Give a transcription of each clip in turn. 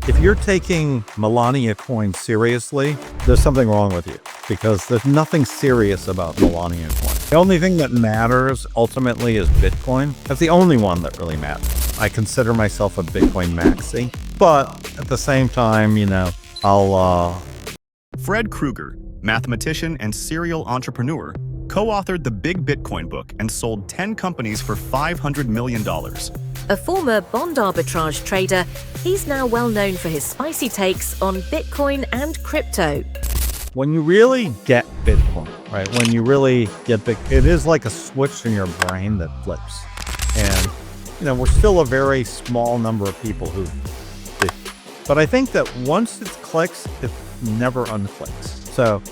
If you're taking Melania coin seriously, there's something wrong with you because there's nothing serious about Melania coin. The only thing that matters ultimately is Bitcoin. That's the only one that really matters. I consider myself a Bitcoin maxi, but at the same time, I'll Fred Krueger, mathematician and serial entrepreneur, co-authored the Big Bitcoin book and sold 10 companies for $500 million. A former bond arbitrage trader, he's now well known for his spicy takes on Bitcoin and crypto. When you really get Bitcoin, right? When you really get Bitcoin, it is like a switch in your brain that flips. And, we're still a very small number of people who do. But I think that once it clicks, it never unclicks. So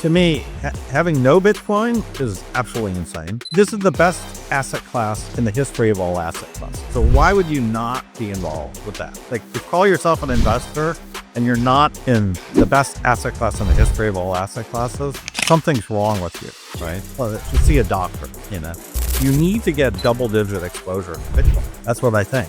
to me, having no Bitcoin is absolutely insane. This is the best asset class in the history of all asset classes. So why would you not be involved with that? Like, you call yourself an investor and you're not in the best asset class in the history of all asset classes, something's wrong with you, right? Well, you see a doctor, You need to get double-digit exposure to Bitcoin. That's what I think.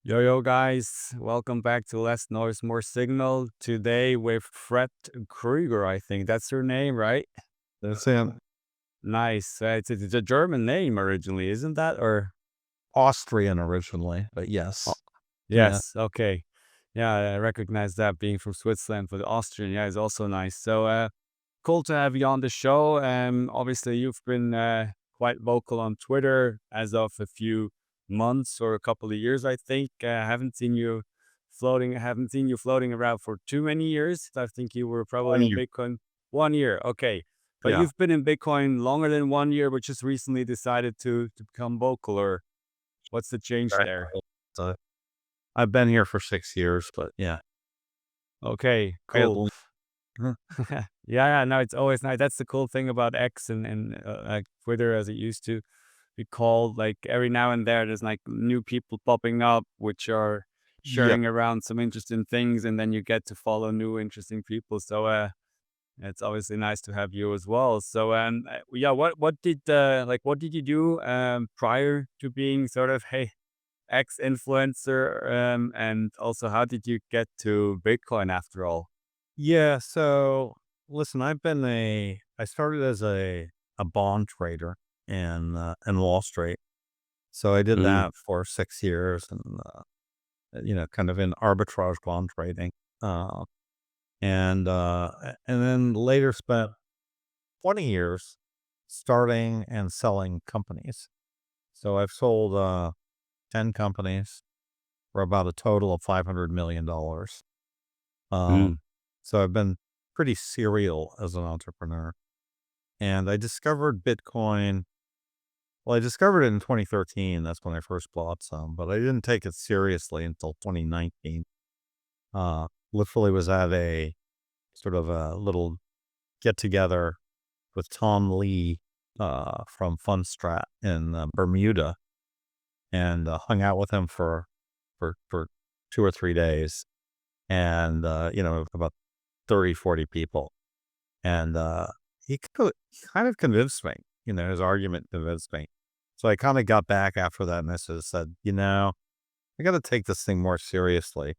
Yo guys, welcome back to Less Noise More Signal. Today with Fred Krueger, I think that's her name, right? That's it. Nice. It's a German name originally, isn't that? Or Austrian originally, but yes. yes, okay. Yeah, I recognize that being from Switzerland, but Austrian, yeah, is also nice. So cool to have you on the show. Obviously you've been quite vocal on Twitter as of a few months or a couple of years, I think. I haven't seen you floating around for too many years. I think you were probably in Bitcoin 1 year. Okay. But Yeah. You've been in Bitcoin longer than 1 year, but just recently decided to become vocal, or what's the change there? So I've been here for 6 years, but yeah. Okay, cool. Yeah, no, it's always nice. That's the cool thing about X and like Twitter as it used to be called. Like every now and there's like new people popping up which are sharing around some interesting things, and then you get to follow new interesting people. So it's obviously nice to have you as well. So yeah, what did you do prior to being sort of X influencer, and also how did you get to Bitcoin after all? Yeah, so listen, I started as a bond trader in Wall Street. So I did that for 6 years and kind of in arbitrage bond trading. And then later spent 20 years starting and selling companies. So I've sold 10 companies for about a total of $500 million. So I've been pretty serial as an entrepreneur. And I discovered Bitcoin. Well, I discovered it in 2013. That's when I first bought some, but I didn't take it seriously until 2019. Literally was at a sort of a little get together with Tom Lee from Fundstrat in Bermuda, and hung out with him for 2 or 3 days, and about 30, 40 people. And he kind of convinced me, his argument convinced me. So I kind of got back after that and I said, I got to take this thing more seriously.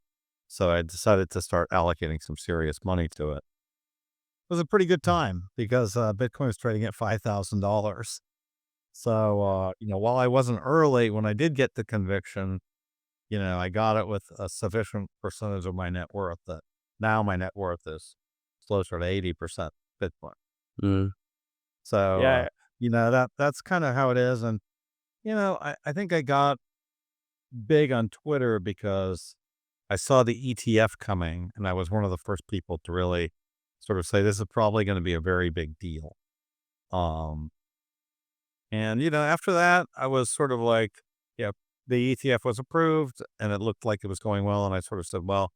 So I decided to start allocating some serious money to it. It was a pretty good time because Bitcoin was trading at $5,000. So, while I wasn't early, when I did get the conviction, I got it with a sufficient percentage of my net worth that now my net worth is closer to 80% Bitcoin. So, Yeah. that's kind of how it is. And, I think I got big on Twitter because I saw the ETF coming and I was one of the first people to really sort of say, this is probably going to be a very big deal. And, after that, I was sort of like, yeah, the ETF was approved and it looked like it was going well. And I sort of said, well,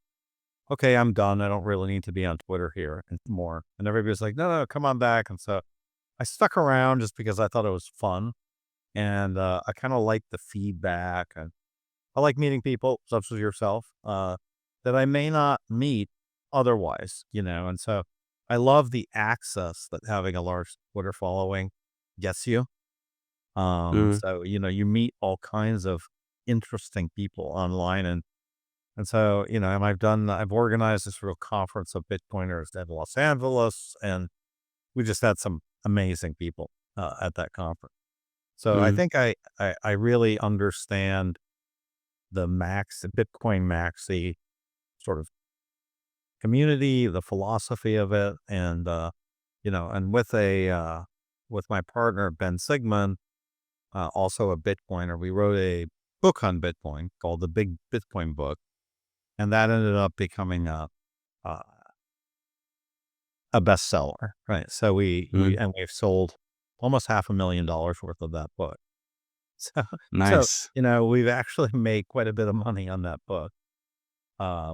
okay, I'm done. I don't really need to be on Twitter here anymore. And everybody was like, no, come on back. And so I stuck around just because I thought it was fun. And I kind of like the feedback. And I like meeting people, such as yourself, that I may not meet otherwise, And so I love the access that having a large Twitter following gets you. So, you meet all kinds of interesting people online. And so, and I've organized this real conference of Bitcoiners in Los Angeles, and we just had some amazing people at that conference. So I Mm. think I really understand the Bitcoin maxi sort of community, the philosophy of it. And, and with my partner, Ben Sigmund, also a Bitcoiner, we wrote a book on Bitcoin called the Big Bitcoin Book. And that ended up becoming uh, a bestseller, right? So Mm. we've sold almost $500,000 worth of that book. So, so, Nice. we've actually made quite a bit of money on that book,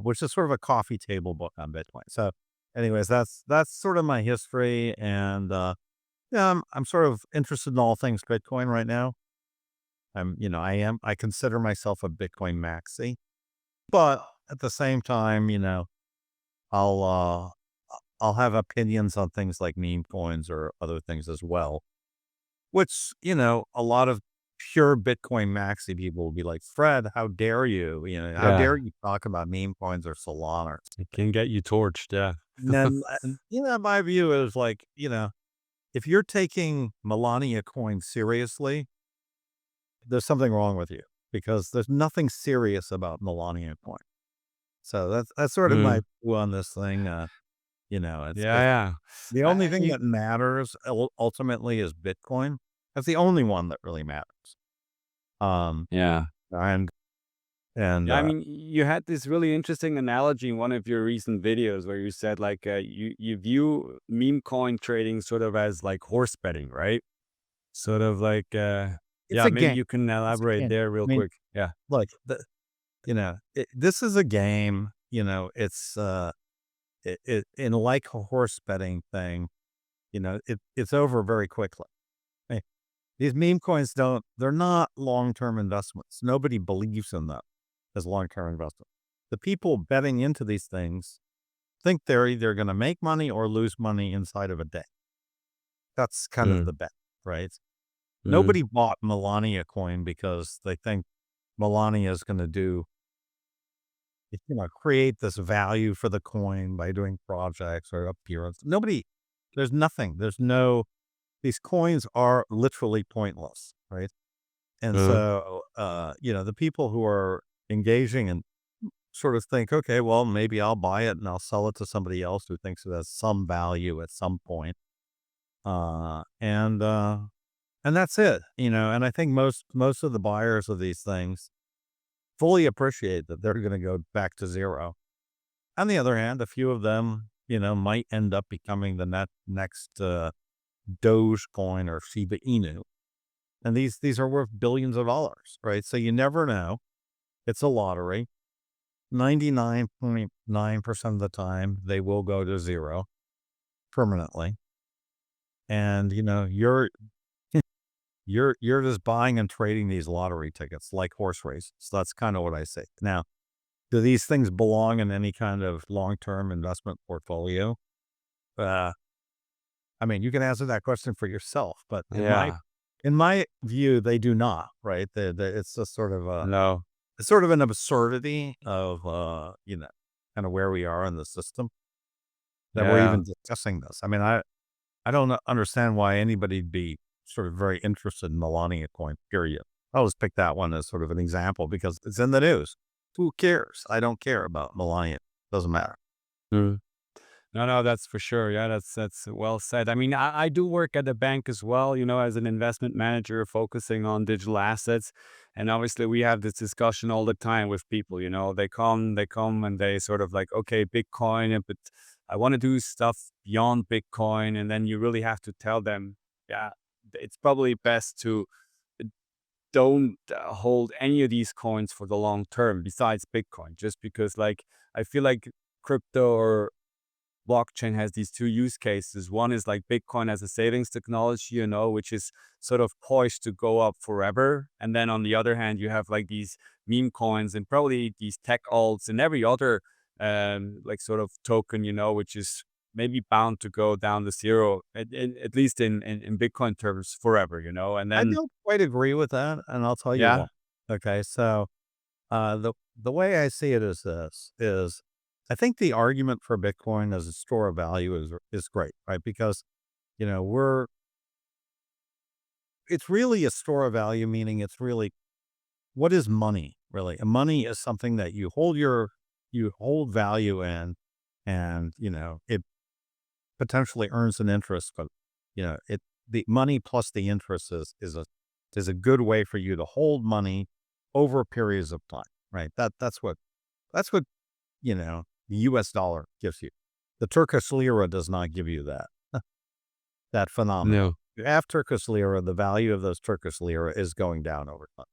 which is sort of a coffee table book on Bitcoin. So anyways, that's sort of my history. And, yeah, I'm sort of interested in all things Bitcoin right now. I consider myself a Bitcoin maxi, but at the same time, I'll, uh, I'll have opinions on things like meme coins or other things as well, which, a lot of pure Bitcoin maxi people will be like, Fred, how dare you? How Yeah. dare you talk about meme coins or Solana or It something? can get you torched. Yeah. And then, my view is like, if you're taking Melania coin seriously, there's something wrong with you because there's nothing serious about Melania coin. So that's sort of my Mm. view on this thing. Yeah. It's Yeah. the only thing that matters ultimately is Bitcoin. That's the only one that really matters. Um, Yeah. and and Yeah, I mean, you had this really interesting analogy in one of your recent videos where you said like you view meme coin trading sort of as like horse betting, right? Sort of like it's yeah, a maybe game. you can It's a elaborate game. there I real mean, quick. Yeah. look, this is a game. It's in like a horse betting thing. It's over very quickly. Hey, these meme coins they're not long-term investments. Nobody believes in them as long-term investments. The people betting into these things think they're either going to make money or lose money inside of a day. That's kind of Mm. the bet, right? Mm. Nobody bought Melania coin because they think Melania is going to create this value for the coin by doing projects or appearance. There's nothing. These coins are literally pointless, right? And Mm. so, the people who are engaging and sort of think, okay, well, maybe I'll buy it and I'll sell it to somebody else who thinks it has some value at some point. Uh, and, uh, and that's it, and I think most of the buyers of these things fully appreciate that they're going to go back to zero. On the other hand, a few of them, might end up becoming the next, Dogecoin or Shiba Inu. And these are worth billions of dollars, right? So you never know. It's a lottery. 99.9% of the time, they will go to zero permanently. And, you're just buying and trading these lottery tickets like horse races. So that's kind of what I say. Now, do these things belong in any kind of long-term investment portfolio? Uh, I mean, you can answer that question for yourself, but Yeah. in my view, they do not, right? It's just No. sort of an absurdity of, kind of where we are in the system that we're Yeah. even discussing this. I mean, I don't understand why anybody'd be sort of very interested in Melania coin, period. I'll just pick that one as sort of an example because it's in the news. Who cares? I don't care about Melania. Doesn't matter. Mm. No, no, that's for sure. Yeah, that's well said. I mean, I do work at a bank as well, as an investment manager focusing on digital assets. And obviously we have this discussion all the time with people, they come and they sort of like, okay, Bitcoin, but I want to do stuff beyond Bitcoin. And then you really have to tell them, yeah, it's probably best to don't hold any of these coins for the long term besides Bitcoin, just because like, I feel like crypto or blockchain has these two use cases. One is like Bitcoin as a savings technology, which is sort of poised to go up forever. And then on the other hand, you have like these meme coins and probably these tech alts and every other like sort of token, which is maybe bound to go down to zero, at least in Bitcoin terms forever, and I then, don't quite agree with that, and I'll tell you yeah. why. Okay, so The way I see it is this is I think the argument for Bitcoin as a store of value is great, right? Because, you know, it's really a store of value, meaning it's really what is money really? And money is something that you hold value in, and it potentially earns an interest, but the money plus the interest is a good way for you to hold money over periods of time, right? That's what the US dollar gives you. The Turkish lira does not give you that phenomenon. No. You have Turkish lira, the value of those Turkish lira is going down over time.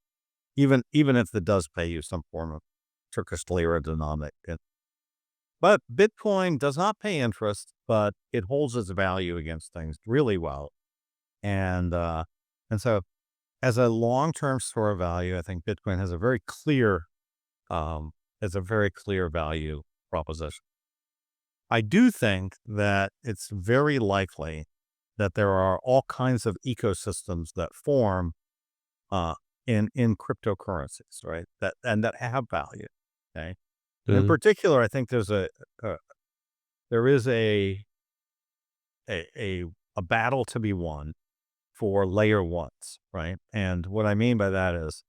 Even if it does pay you some form of Turkish lira denominated. But Bitcoin does not pay interest, but it holds its value against things really well. And so as a long-term store of value, I think Bitcoin has a very clear value proposition. I do think that it's very likely that there are all kinds of ecosystems that form in cryptocurrencies, right? That have value. Okay. And in particular, I think there is a battle to be won for layer ones, right? And what I mean by that is,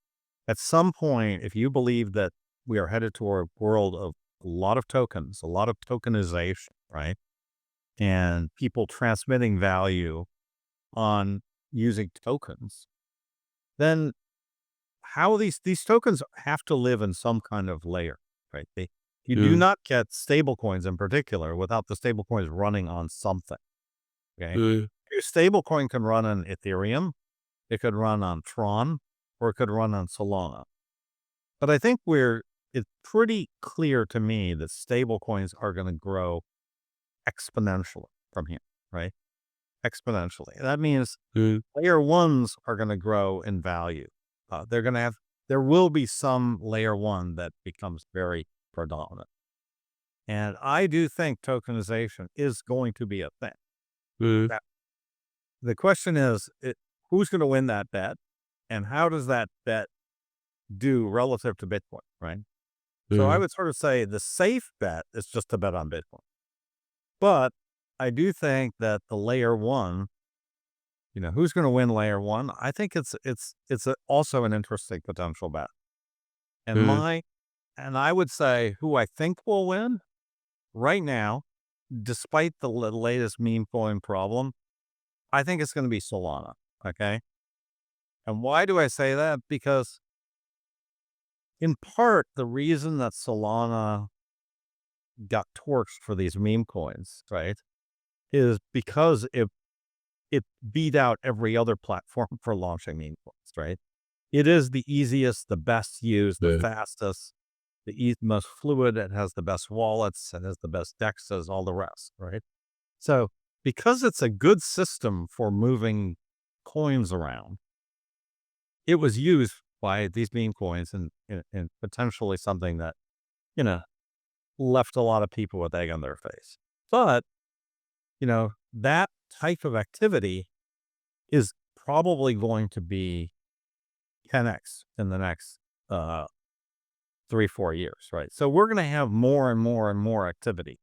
at some point, if you believe that we are headed toward a world of a lot of tokens, a lot of tokenization, right? And people transmitting value on using tokens, then how these tokens have to live in some kind of layer, right? You do not get stable coins in particular without the stable coins running on something. Okay. Your stable coin can run on Ethereum, it could run on Tron, or it could run on Solana. But I think it's pretty clear to me that stable coins are going to grow exponentially from here, right? Exponentially. That means layer ones are going to grow in value. There will be some layer one that becomes very predominant. And I do think tokenization is going to be a thing. Now, the question is, who's going to win that bet? And how does that bet do relative to Bitcoin, right? So I would sort of say the safe bet is just to bet on Bitcoin. But I do think that the layer one, who's going to win layer one? I think it's also an interesting potential bet. And I would say who I think will win right now, despite the latest meme coin problem, I think it's going to be Solana. Okay. And why do I say that? Because in part, the reason that Solana got torched for these meme coins, right, is because it beat out every other platform for launching meme coins, right? It is the easiest, the best used, the fastest, the most fluid. It has the best wallets. It has the best dexes, all the rest, right? So because it's a good system for moving coins around, it was used by these meme coins and potentially something that, left a lot of people with egg on their face. But, that type of activity is probably going to be 10x in the next 3-4 years, right? So we're going to have more and more and more activity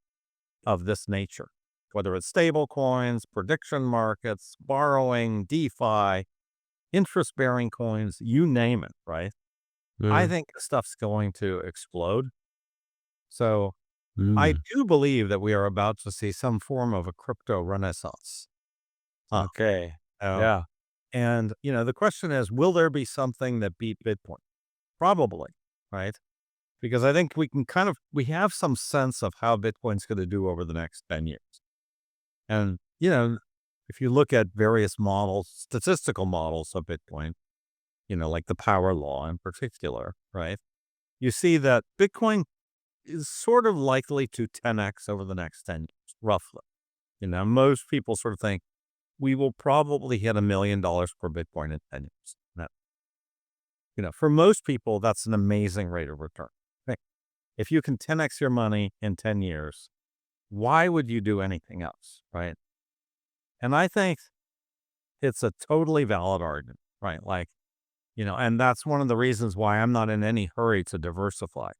of this nature, whether it's stable coins, prediction markets, borrowing, DeFi, interest-bearing coins, you name it, right? I think stuff's going to explode. So I do believe that we are about to see some form of a crypto renaissance. Okay. Uh, Yeah. And, the question is, will there be something that beat Bitcoin? Probably, right? Because I think we have some sense of how Bitcoin's going to do over the next 10 years. And, if you look at various models, statistical models of Bitcoin, like the power law in particular, right? You see that Bitcoin is sort of likely to 10x over the next 10 years, roughly. Most people sort of think we will probably hit $1 million per Bitcoin in 10 years. Now, for most people, that's an amazing rate of return. Right? If you can 10x your money in 10 years, why would you do anything else, right? And I think it's a totally valid argument, right? Like, And that's one of the reasons why I'm not in any hurry to diversify.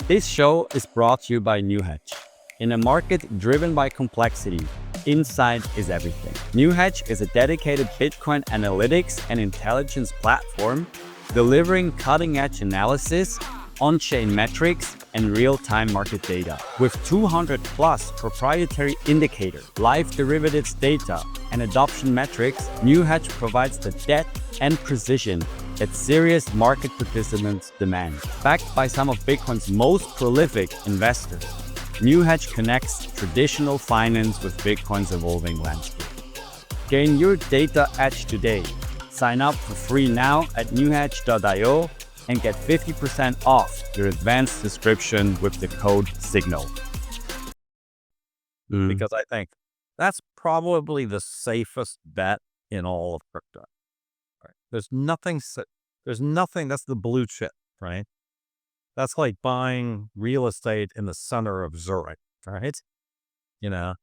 This show is brought to you by NewHedge. In a market driven by complexity, insight is everything. NewHedge is a dedicated Bitcoin analytics and intelligence platform delivering cutting-edge analysis, on-chain metrics, and real-time market data. With 200 plus proprietary indicators, live derivatives data, and adoption metrics, NewHedge provides the depth and precision that serious market participants demand. Backed by some of Bitcoin's most prolific investors, NewHedge connects traditional finance with Bitcoin's evolving landscape. Gain your data edge today. Sign up for free now at newhedge.io and get 50% off your advanced subscription with the code SIGNAL. Because I think that's probably the safest bet in all of crypto. Right? There's nothing, that's the blue chip, right? That's like buying real estate in the center of Zurich, right? Yeah,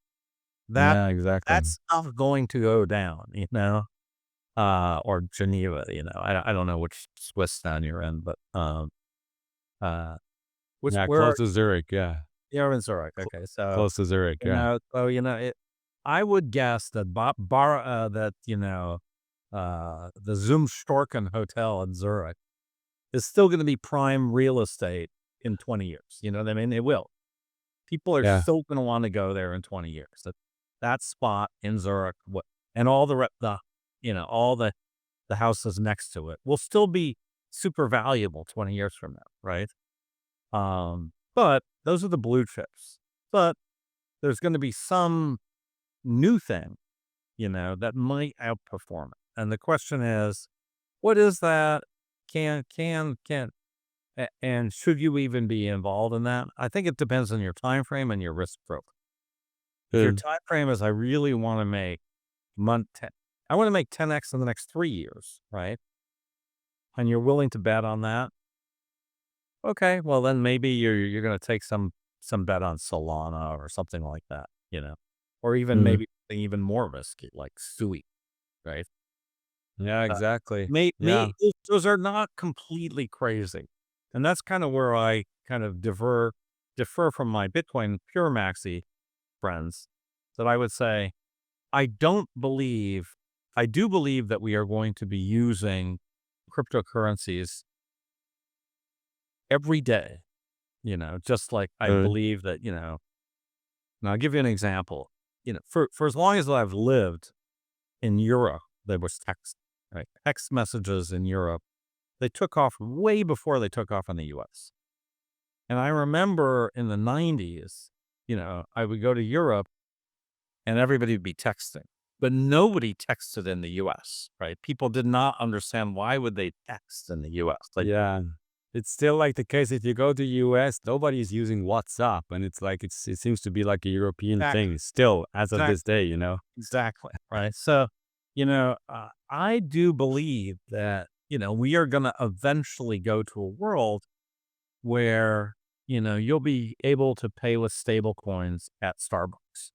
exactly. That's not going to go down, or Geneva, I don't know which Swiss town you're in, but, Close to Zurich, yeah. You're in Zurich, okay, so, Close to Zurich, yeah. I would guess that the Zoomstorken Hotel in Zurich is still going to be prime real estate in 20 years. You know what I mean? It will. People are Yeah. still going to want to go there in 20 years. That spot in Zurich, and all all the houses next to it will still be super valuable 20 years from now, right? But those are the blue chips. But there's going to be some new thing, that might outperform it. And the question is, what is that? And should you even be involved in that? I think it depends on your time frame and your risk profile. If your time frame is, I really want to make I want to make 10x in the next 3 years, right? And you're willing to bet on that. Okay, well then maybe you're going to take some bet on Solana or something like that, or even maybe something even more risky like Sui, right? Yeah, exactly. Those are not completely crazy. And that's kind of where I kind of differ from my Bitcoin pure maxi friends, that I would say, I do believe that we are going to be using cryptocurrencies every day, just like I believe that, and I'll give you an example, for as long as I've lived in Europe, there was text, right? Text messages in Europe, they took off way before they took off in the US. And I remember in the 90s, I would go to Europe and everybody would be texting, but nobody texted in the US, right? People did not understand why would they text in the US. Yeah. It's still like the case if you go to US, nobody's using WhatsApp, and it's like it seems to be like a European thing still as of this day, Exactly. Right. So, I do believe that, we are going to eventually go to a world where, you'll be able to pay with stable coins at Starbucks.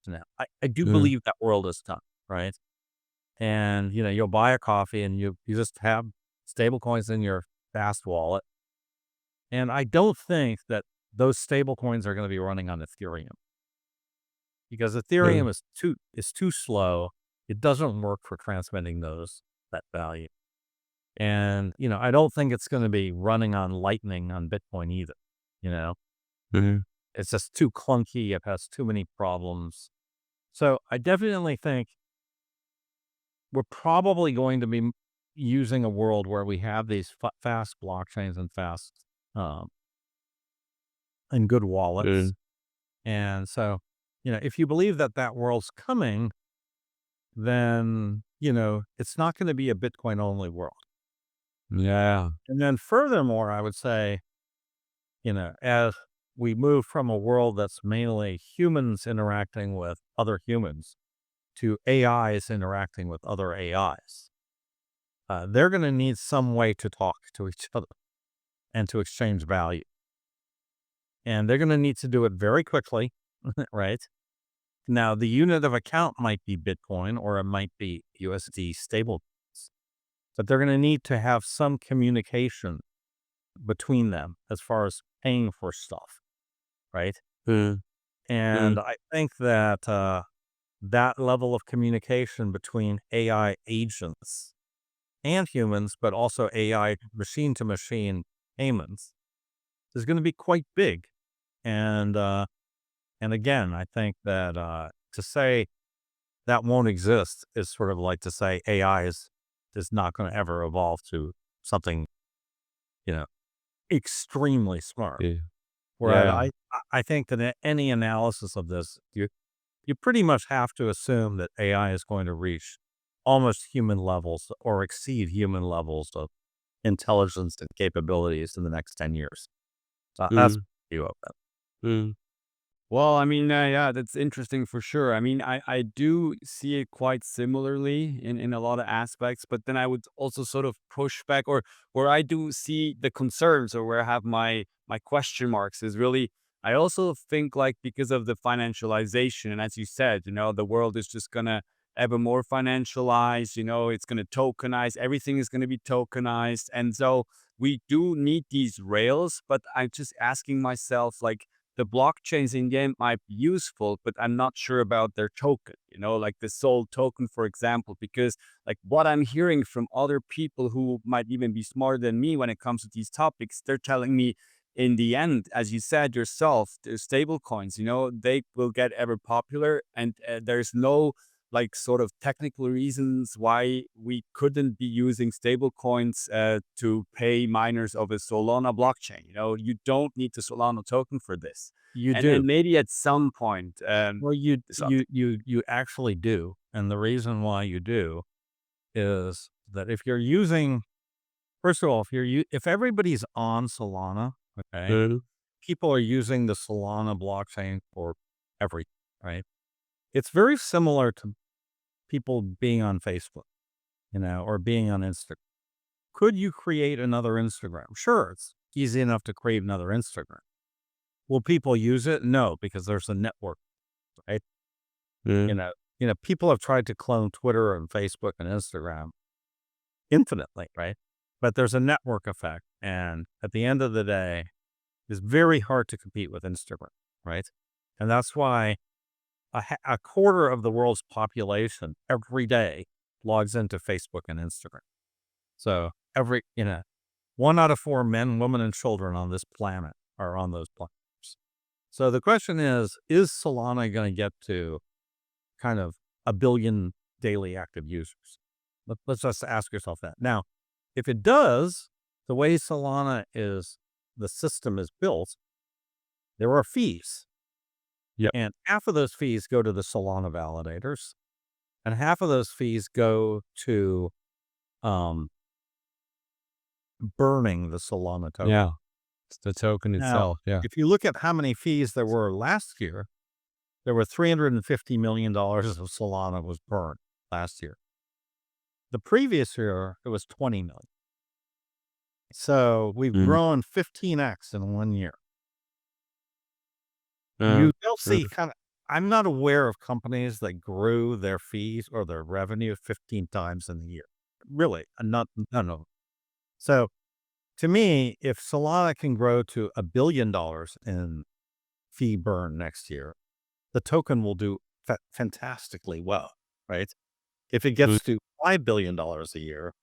Now, I do believe that world is done, right? And, you'll buy a coffee and you just have stable coins in your fast wallet. And I don't think that those stable coins are going to be running on Ethereum, because Ethereum is too slow. It doesn't work for transmitting that value. And, I don't think it's going to be running on Lightning on Bitcoin either, It's just too clunky. It has too many problems. So I definitely think we're probably going to be using a world where we have these fast blockchains and fast and good wallets. And so, if you believe that world's coming, then, it's not going to be a Bitcoin only world. Yeah. And then furthermore, I would say, as we move from a world that's mainly humans interacting with other humans to AIs interacting with other AIs, they're going to need some way to talk to each other and to exchange value. And they're going to need to do it very quickly, right? Now, the unit of account might be Bitcoin or it might be USD stable. but they're going to need to have some communication between them as far as paying for stuff, right? Mm, mm, And I think that that level of communication between AI agents and humans, but also AI machine to machine payments is going to be quite big. And again, I think that to say that won't exist is sort of like to say AI is not going to ever evolve to something, you know, extremely smart. yeah. Whereas Yeah. I think that in any analysis of this, you pretty much have to assume that AI is going to reach almost human levels or exceed human levels of intelligence and capabilities in the next 10 years. So that's Mm, my view of that. mm. Well, I mean, yeah, that's interesting for sure. I mean, I do see it quite similarly in a lot of aspects, but then I would also sort of push back, or where I do see the concerns, or where I have my question marks, is really, I also think, like, because of the financialization, and as you said, the world is just gonna ever more financialized. It's gonna tokenize. Everything is gonna be tokenized, and so we do need these rails. But I'm just asking myself, like, the blockchains in the end might be useful, but I'm not sure about their token, like the Sol token, for example, because, like, what I'm hearing from other people who might even be smarter than me when it comes to these topics, they're telling me in the end, as you said yourself, the stable coins, they will get ever popular, and there's no, like, sort of technical reasons why we couldn't be using stable coins to pay miners of a Solana blockchain. You don't need the Solana token for this. You And do. maybe at some point, Well, you so, you you you actually do. And the reason why you do is that if you're using first of all, if everybody's on Solana, okay, mm, people are using the Solana blockchain for everything, right? It's very similar to people being on Facebook, or being on Instagram. Could you create another Instagram? Sure, it's easy enough to create another Instagram. Will people use it? No, because there's a network, right? You mm, know, people have tried to clone Twitter and Facebook and Instagram infinitely, right? But there's a network effect, and at the end of the day, it's very hard to compete with Instagram, right? And that's why a quarter of the world's population every day logs into Facebook and Instagram. So one out of four men, women, and children on this planet are on those platforms. So the question is Solana going to get to kind of a billion daily active users? Let's just ask yourself that. Now, if it does, the way the system is built, there are fees. yep, And half of those fees go to the Solana validators, and half of those fees go to um, burning the Solana token. yeah, it's the token Now, itself. Yeah. if you look at how many fees there were last year, there were $350 million of Solana was burned last year. The previous year, it was 20 million. So we've Mm, grown 15x in 1 year. uh, You'll uh, see I'm not aware of companies that grew their fees or their revenue 15 times in a year. Really, not, no. So to me, if Solana can grow to $1 billion in fee burn next year, the token will do fantastically well, right? If it mm, gets to $5 billion a year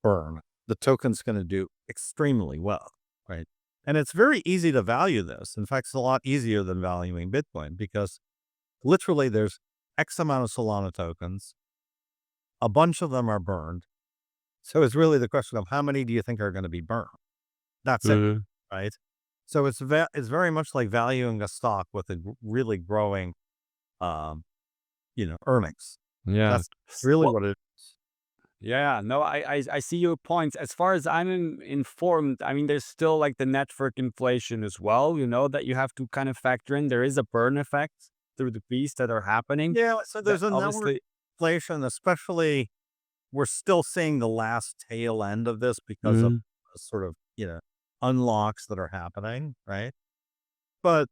burn, the token's going to do extremely well, right? And it's very easy to value this. In fact, it's a lot easier than valuing Bitcoin because literally there's X amount of Solana tokens. A bunch of them are burned. So it's really the question of how many do you think are going to be burned? That's it, mm, right? So it's very much like valuing a stock with a really growing, um, earnings. yeah. That's really Well, what it is. yeah, no, I see your points. As far as I'm informed, I mean, there's still, like, the network inflation as well, that you have to kind of factor in. There is a burn effect through the fees that are happening. Yeah, so That there's a network obviously, inflation, especially we're still seeing the last tail end of this because of mm, sort of, unlocks that are happening, right? But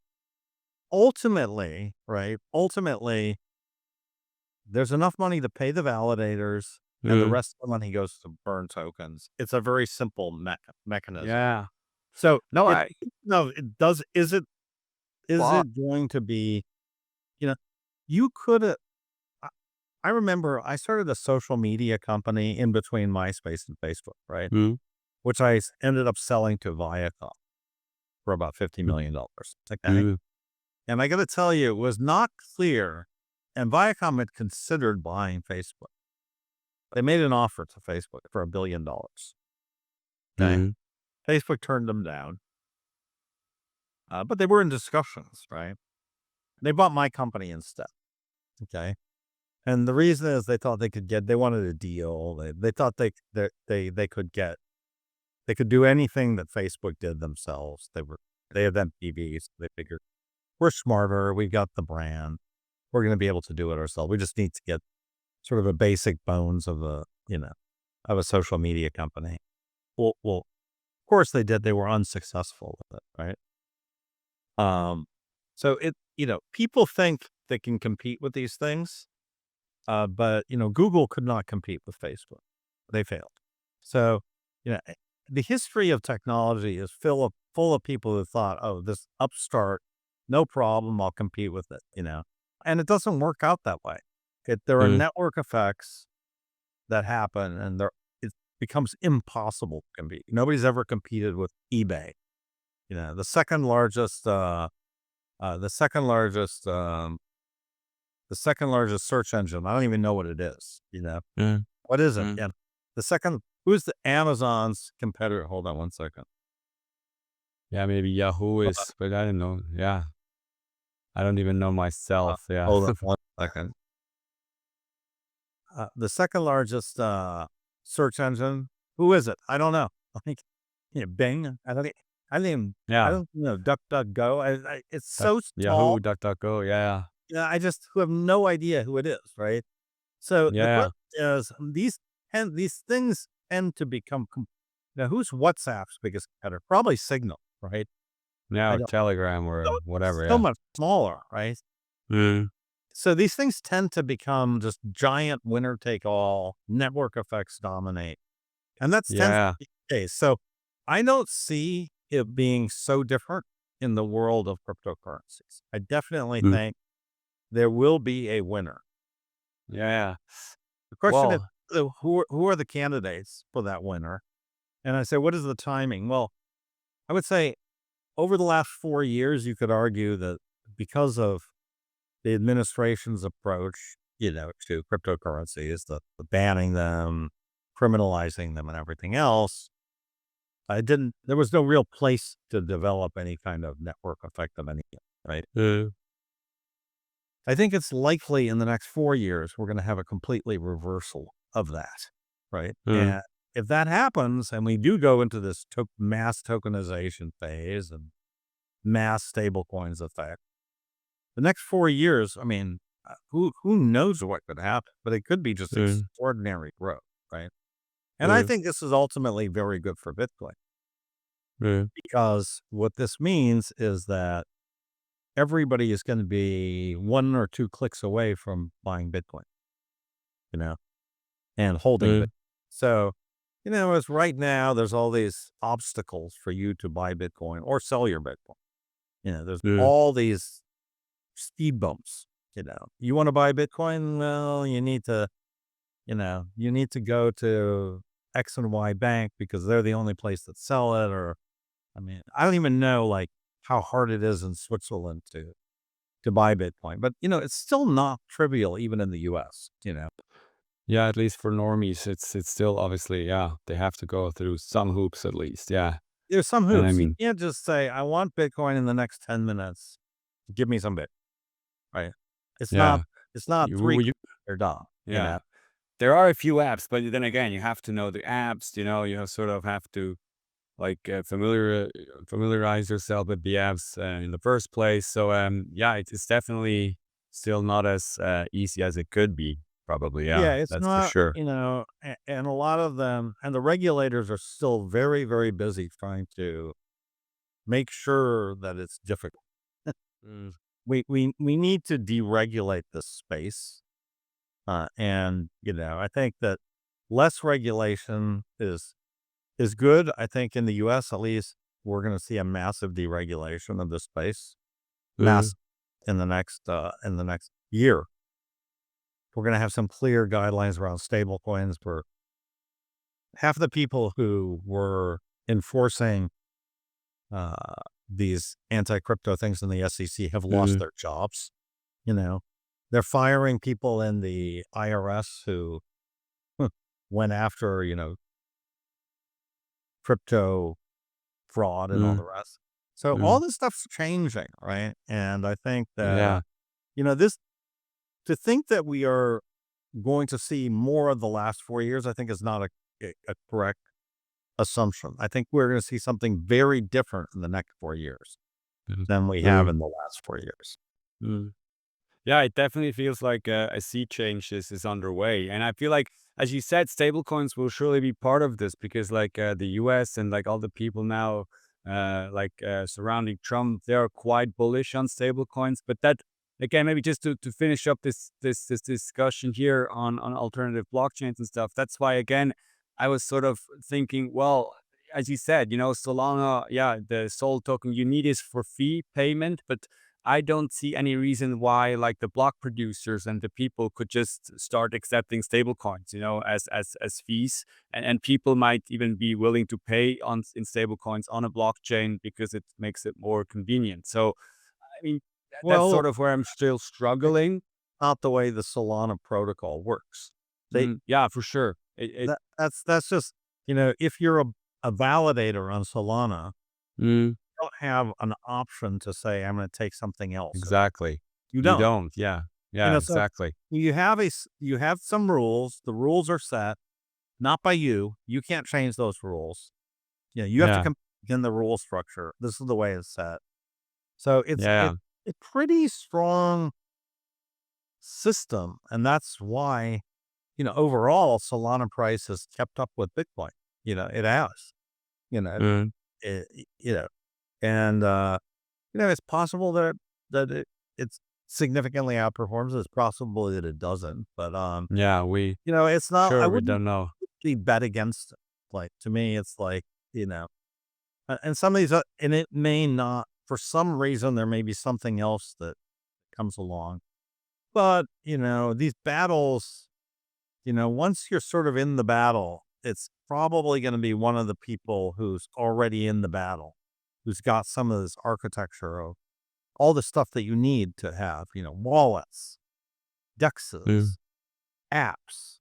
ultimately, right? Ultimately, there's enough money to pay the validators. and the rest of the money goes to burn tokens. It's a very simple mechanism. Yeah. So No, it I no, it does. Is well, it going to be? You know, you could. I I remember I started a social media company in between MySpace and Facebook, right? mm, Which ended up selling to Viacom for about $50 million. Okay, mm, and I got to tell you, it was not clear. And Viacom had considered buying Facebook. They made an offer to Facebook for $1 billion. Okay, mm, Facebook turned them down, but they were in discussions, right? They bought my company instead. Okay, and the reason is they wanted a deal. They thought they could get they could do anything that Facebook did themselves. They had MPVs. They figured we're smarter. We've got the brand. We're going to be able to do it ourselves. We just need to get sort of a basic bones of of a social media company. Well, of course they did. They were unsuccessful with it, right? So people think they can compete with these things, but Google could not compete with Facebook. They failed. So, the history of technology is full of people who thought, "Oh, this upstart, no problem, I'll compete with it." And it doesn't work out that way. There are mm, network effects that happen, and it becomes impossible to compete. Nobody's ever competed with eBay. The second largest, the second largest, the second largest search engine. I don't even know what it is. mm, What is it? mm. Yeah, who's the Amazon's competitor? Hold on one second. Yeah, maybe Yahoo Hold on, is, but I don't know. Yeah, I don't even know myself. Yeah. hold on one second. The second largest search engine. Who is it? I don't know. I think Bing. I don't even. I Yeah. don't know. DuckDuckGo. It's so Yahoo, small. DuckDuckGo. Yeah. Yeah, I just who have no idea who it is. Right. So the Yeah. question is, these things tend to become. Now, who's WhatsApp's biggest competitor? Probably Signal, right? Yeah. I Or don't. Telegram So or whatever. so Yeah. much smaller, right? Mm. So these things tend to become just giant winner take all. Network effects dominate. And that tends to Yeah. be the case. So I don't see it being so different in the world of cryptocurrencies. I definitely Mm. think there will be a winner. Yeah. The question is, Well, who are the candidates for that winner? And I say, what is the timing? Well, I would say over the last 4 years, you could argue that because of the administration's approach, to cryptocurrencies, the banning them, criminalizing them, and everything else, there was no real place to develop any kind of network effect of any kind, right? uh, I think it's likely in the next 4 years, we're going to have a completely reversal of that, right? uh, And if that happens, and we do go into this mass tokenization phase and mass stablecoins effect, the next 4 years, I mean, who knows what could happen, but it could be just uh, extraordinary growth, right? And I uh, think this is ultimately very good for Bitcoin uh, because what this means is that everybody is going to be 1 or 2 clicks away from buying Bitcoin, you know, and holding uh, Bitcoin. So, as right now, there's all these obstacles for you to buy Bitcoin or sell your Bitcoin. There's uh, all these speed bumps. You want to buy Bitcoin? Well, you need to go to X and Y bank because they're the only place that sell it. Or, I mean, I don't even know like how hard it is in Switzerland to buy Bitcoin, but it's still not trivial even in the US. yeah. At least for normies, it's still obviously, yeah, they have to go through some hoops at least. Yeah. There's some And I hoops. You mean, can't just say, I want Bitcoin in the next 10 minutes. Give me some Bitcoin, right? It's not, yeah. it's not You, three you, they're done, yeah. There are a few apps, but then again, you have to know the apps. You sort of have to like familiarize yourself with the apps in the first place. So yeah, it's definitely still not as easy as it could be. Probably, Yeah, yeah, it's that's for not, sure. and a lot of them, and the regulators are still very, very busy trying to make sure that it's difficult. Mm, We need to deregulate this space. And I think that less regulation is good. I think in the US, at least, we're going to see a massive deregulation of this space. Mass in the next year. We're going to have some clear guidelines around stable coins for half the people who were enforcing uh, these anti-crypto things in the SEC have lost their jobs. You know, they're firing people in the IRS who went after, crypto fraud and all the rest. So all this stuff's changing, right? And I think that, Yeah. this, to think that we are going to see more of the last 4 years, I think is not a correct assumption. I think we're going to see something very different in the next 4 years than we have in the last 4 years. Mm. Yeah, it definitely feels like a sea change is underway. And I feel like, as you said, stablecoins will surely be part of this because like the US and like all the people now surrounding Trump, they are quite bullish on stablecoins. But that, again, maybe just to finish up this discussion here on alternative blockchains and stuff, that's why, again, I was sort of thinking, well, as you said, Solana, yeah, the Sol token you need is for fee payment, but I don't see any reason why like the block producers and the people could just start accepting stablecoins, as fees. And people might even be willing to pay in stablecoins on a blockchain because it makes it more convenient. So, I mean, that's Well, sort of where I'm still struggling. not the way the Solana protocol works. They Yeah, for sure. It that's just, if you're a validator on Solana, mm, you don't have an option to say I'm going to take something else. exactly. You You don't. don't. Yeah. Yeah, So exactly. you have some rules. The rules are set not by you. You can't change those rules. You have to Yeah. come in the rule structure. This is the way it's set. So Yeah. it's a pretty strong system, and that's why, overall Solana price has kept up with Bitcoin. It has. You know, Mm, it, you know, and it's possible that it's significantly outperforms. It's possible that it doesn't, but yeah. We it's not. I sure we wouldn't don't know. really bet against it. Like to me, it's like you know, and some of these, and it may not. For some reason, there may be something else that comes along. But these battles, once you're sort of in the battle, it's probably going to be one of the people who's already in the battle, who's got some of this architecture of all the stuff that you need to have, wallets, Mm, dexes, apps,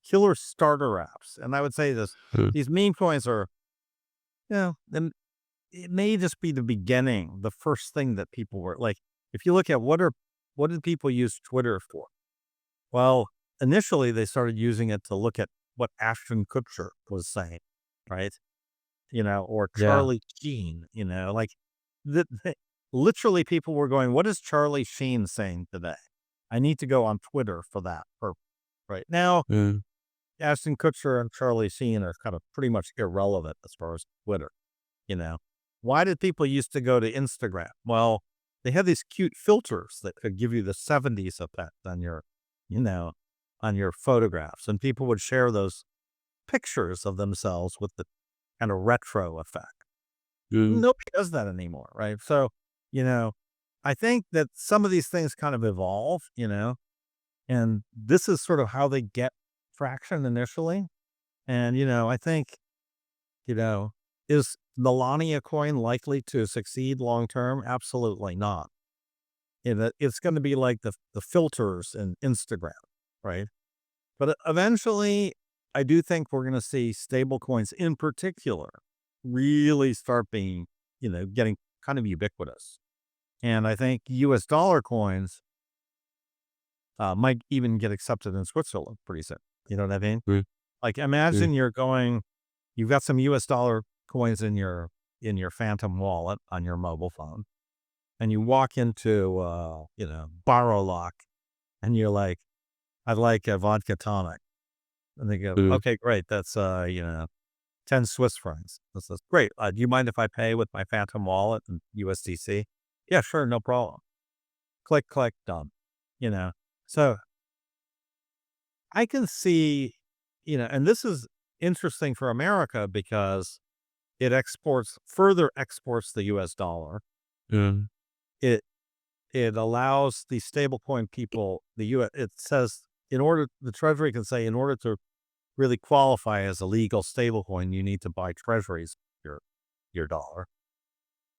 killer starter apps. And I would say mm, these meme coins are, then it may just be the beginning, the first thing that people were like, if you look at what did people use Twitter for? Well, initially they started using it to look at what Ashton Kutcher was saying, right? Or yeah. Charlie Sheen, like literally people were going, what is Charlie Sheen saying today? I need to go on Twitter for that. Right now, Mm, Ashton Kutcher and Charlie Sheen are kind of pretty much irrelevant as far as Twitter, you know. Why did people used to go to Instagram? Well, they had these cute filters that could give you the 70s effect on you know, on your photographs. And people would share those pictures of themselves with the kind of retro effect. mm, Nobody does that anymore, right? So, you know, I think that some of these things kind of evolve, and this is sort of how they get traction initially. And, I think, you know, is Melania coin likely to succeed long term? Absolutely not. It's going to be like the filters in Instagram, right? But eventually, I do think we're going to see stable coins in particular really start being, getting kind of ubiquitous. And I think US dollar coins might even get accepted in Switzerland pretty soon. You know what I mean? mm, Like mm, imagine you've got some US dollar coins in your Phantom wallet on your mobile phone, and you walk into Borrowlock, and you're like, I'd like a vodka tonic. And they go, mm. okay, great. That's 10 Swiss francs. That's great. Do you mind if I pay with my Phantom wallet and USDC? Yeah, sure, no problem. Click, click, done. You know, so I can see. and this is interesting for America because it further exports the US dollar. Mm, It it allows the stablecoin people, it says the Treasury can say, in order to really qualify as a legal stablecoin, you need to buy treasuries of your dollar.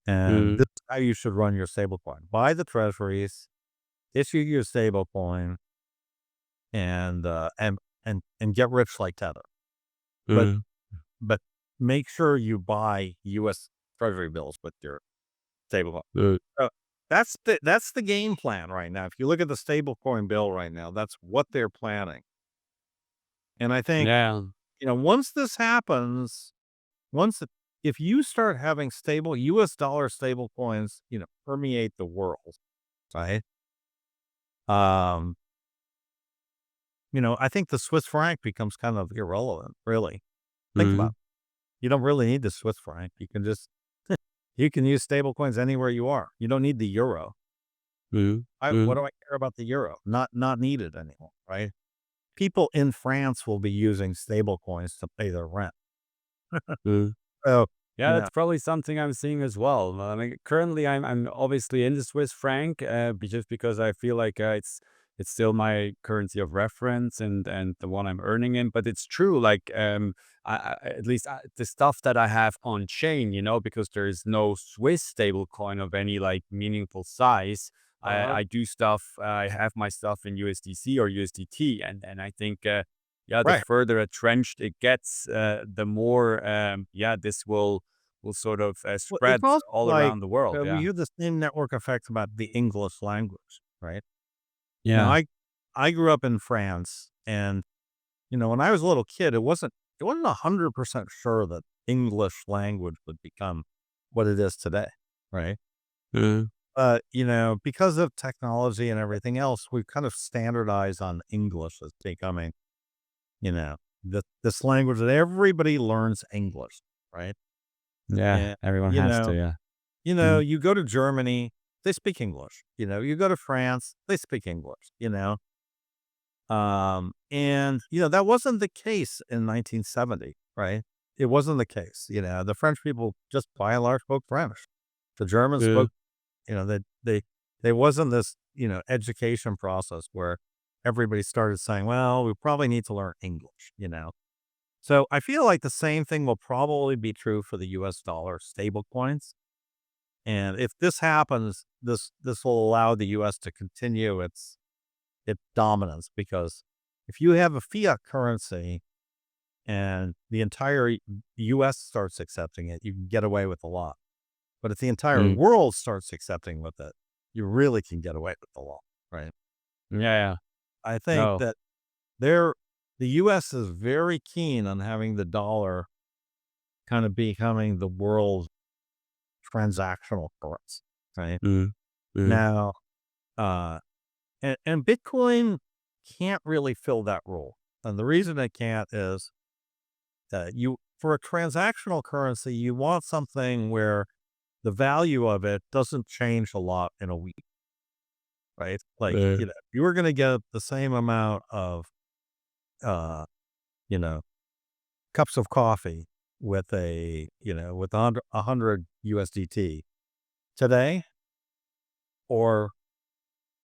And this mm, is how you should run your stablecoin. Buy the treasuries, issue your stablecoin, and get rich like Tether. But mm, but make sure you buy US Treasury bills with your stablecoin. mm. So that's the game plan right now. If you look at the stablecoin bill right now, that's what they're planning. And I think, Yeah. once this happens, once it, if you start having stable US dollar stable coins, permeate the world, right? Um, I think the Swiss franc becomes kind of irrelevant, really. Think about Mm, it. You don't really need the Swiss franc. You can just you can use stable coins anywhere you are. You don't need the euro. mm, What mm, do I care about the euro? Not needed anymore, right? People in France will be using stable coins to pay their rent. mm. So, Yeah, you know, that's probably something I'm seeing as well. I mean, currently, I'm obviously in the Swiss franc, just because I feel like it's still my currency of reference and the one I'm earning in. But it's true, like at least the stuff that I have on chain, because there is no Swiss stable coin of any like meaningful size. uh I do stuff. I have my stuff in USDC or USDT, and I think. Yeah, the right. further entrenched it gets, the more, this will sort of Well, it's spread also all like, around the world. we Yeah. hear the same network effects about the English language, right? Now, Yeah. I grew up in France, and when I was a little kid, it wasn't 100% sure that English language would become what it is today, right? Mm, But because of technology and everything else, we've kind of standardized on English as becoming, this language that everybody learns English, right? yeah. And Everyone has to. Yeah. Mm, you go to Germany, they speak English. You go to France, they speak English. And that wasn't the case in 1970, right? It wasn't the case. The French people just by and large spoke French. The Germans mm, spoke, they wasn't this, education process where everybody started saying, well, we probably need to learn English. So I feel like the same thing will probably be true for the US dollar stable coins. And if this happens, this will allow the US to continue its dominance, because if you have a fiat currency and the entire US starts accepting it, you can get away with a lot. But if the entire mm. world starts accepting with it, you really can get away with the law, right? Yeah. Yeah. I think No. that they're the US is very keen on having the dollar kind of becoming the world's transactional currency, right? Mm, mm. Now, uh, and Bitcoin can't really fill that role. And the reason it can't is that for a transactional currency, you want something where the value of it doesn't change a lot in a week, right? Like, you were going to get the same amount of, uh, you know, cups of coffee with with 100 USDT today or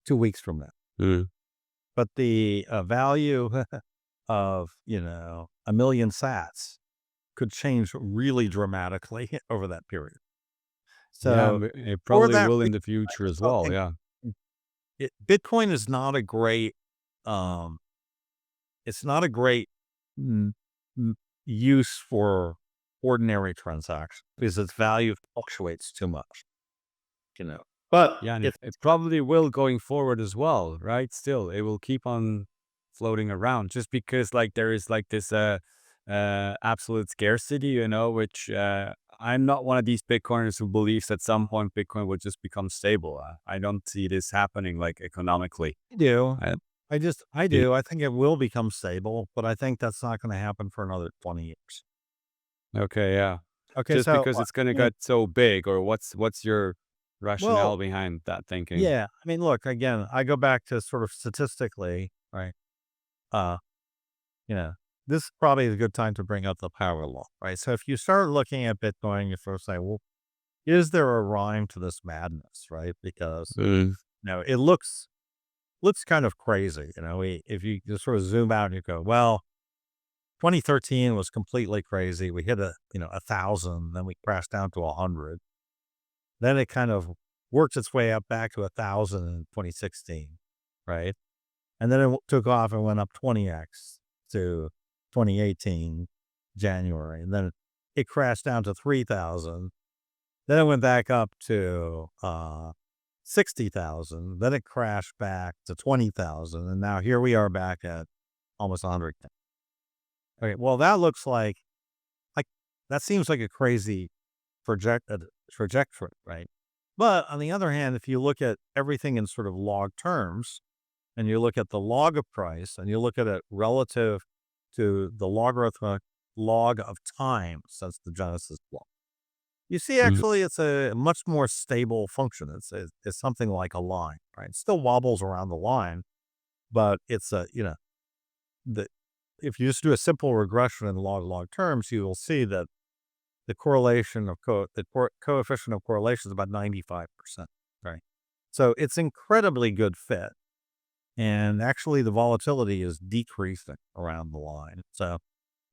2 weeks from now. Mm. But the value of, a million sats could change really dramatically over that period. Yeah. So It for probably that will in reason, the I future just as don't well. think Yeah. Bitcoin is not a great, um, it's not a great mm, mm, use for ordinary transactions because its value fluctuates too much, you know. But Yeah, and if it probably will going forward as well, right? Still, it will keep on floating around just because like there is like this absolute scarcity, which I'm not one of these Bitcoiners who believes at some point Bitcoin would just become stable. I don't see this happening like economically. I do, I, I it, do, I think it will become stable, but I think that's not going to happen for another 20 years. okay, yeah. Okay, Just so because it's gonna yeah, get so big, or what's your well, rationale behind that thinking? yeah. I mean, look, again, I go back to sort of statistically, right? Uh, you know, this is probably a good time to bring up the power law, right? So if you start looking at Bitcoin, you first say, well, is there a rhyme to this madness, right? Because it looks kind of crazy. If you just sort of zoom out and you go, well, 2013 was completely crazy. We hit 1,000, then we crashed down to 100. Then it kind of worked its way up back to 1,000 in 2016, right? And then it took off and went up 20x to 2018 January, and then it crashed down to 3,000. Then it went back up to 60,000. Then it crashed back to 20,000, and now here we are back at almost 100. Okay, well, that looks like that seems like a crazy trajectory, right? But on the other hand, if you look at everything in sort of log terms, and you look at the log of price, and you look at it relative to the logarithmic log of time since the Genesis block, you see actually it's a much more stable function. It's something like a line, right? It still wobbles around the line, but it's if you just do a simple regression in log terms, you will see that the correlation of coefficient of correlation is about 95%, right? So it's incredibly good fit. And actually the volatility is decreasing around the line. So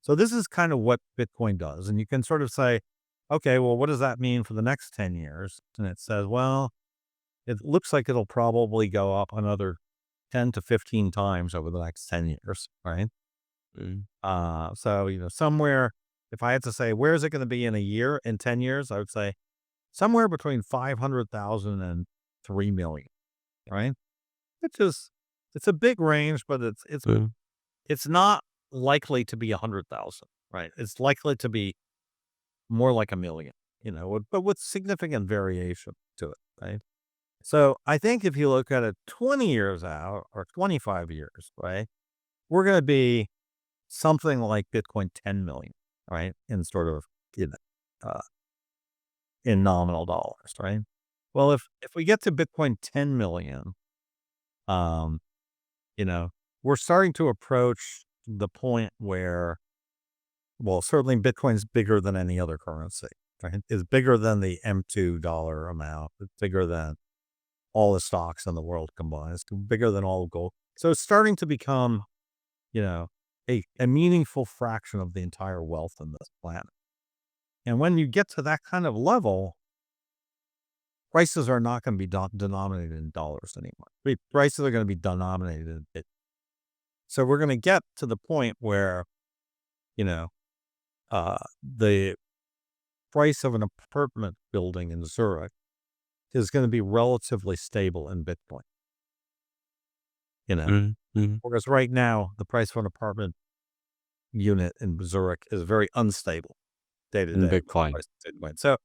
this is kind of what Bitcoin does. And you can sort of say, okay, well, what does that mean for the next 10 years? And it says, well, it looks like it'll probably go up another 10 to 15 times over the next 10 years, right? So, somewhere, if I had to say, where is it going to be in a year, in 10 years, I would say somewhere between 500,000 and 3 million, right? It's a big range, but it's not likely to be 100,000, right? It's likely to be more like 1 million, but with significant variation to it, right? So I think if you look at it 20 years out or 25 years, right, we're going to be something like Bitcoin 10 million, right? In sort of, uh, in nominal dollars, right? Well, if we get to Bitcoin 10 million, um, we're starting to approach the point where, well, certainly Bitcoin's bigger than any other currency, right? It's bigger than the M2 dollar amount. It's bigger than all the stocks in the world combined. It's bigger than all gold. So it's starting to become, a meaningful fraction of the entire wealth on this planet. And when you get to that kind of level, prices are not going to be denominated in dollars anymore. Prices are going to be denominated in Bitcoin. So we're going to get to the point where, the price of an apartment building in Zurich is going to be relatively stable in Bitcoin. Whereas right now, the price of an apartment unit in Zurich is very unstable day to In day. Bitcoin. So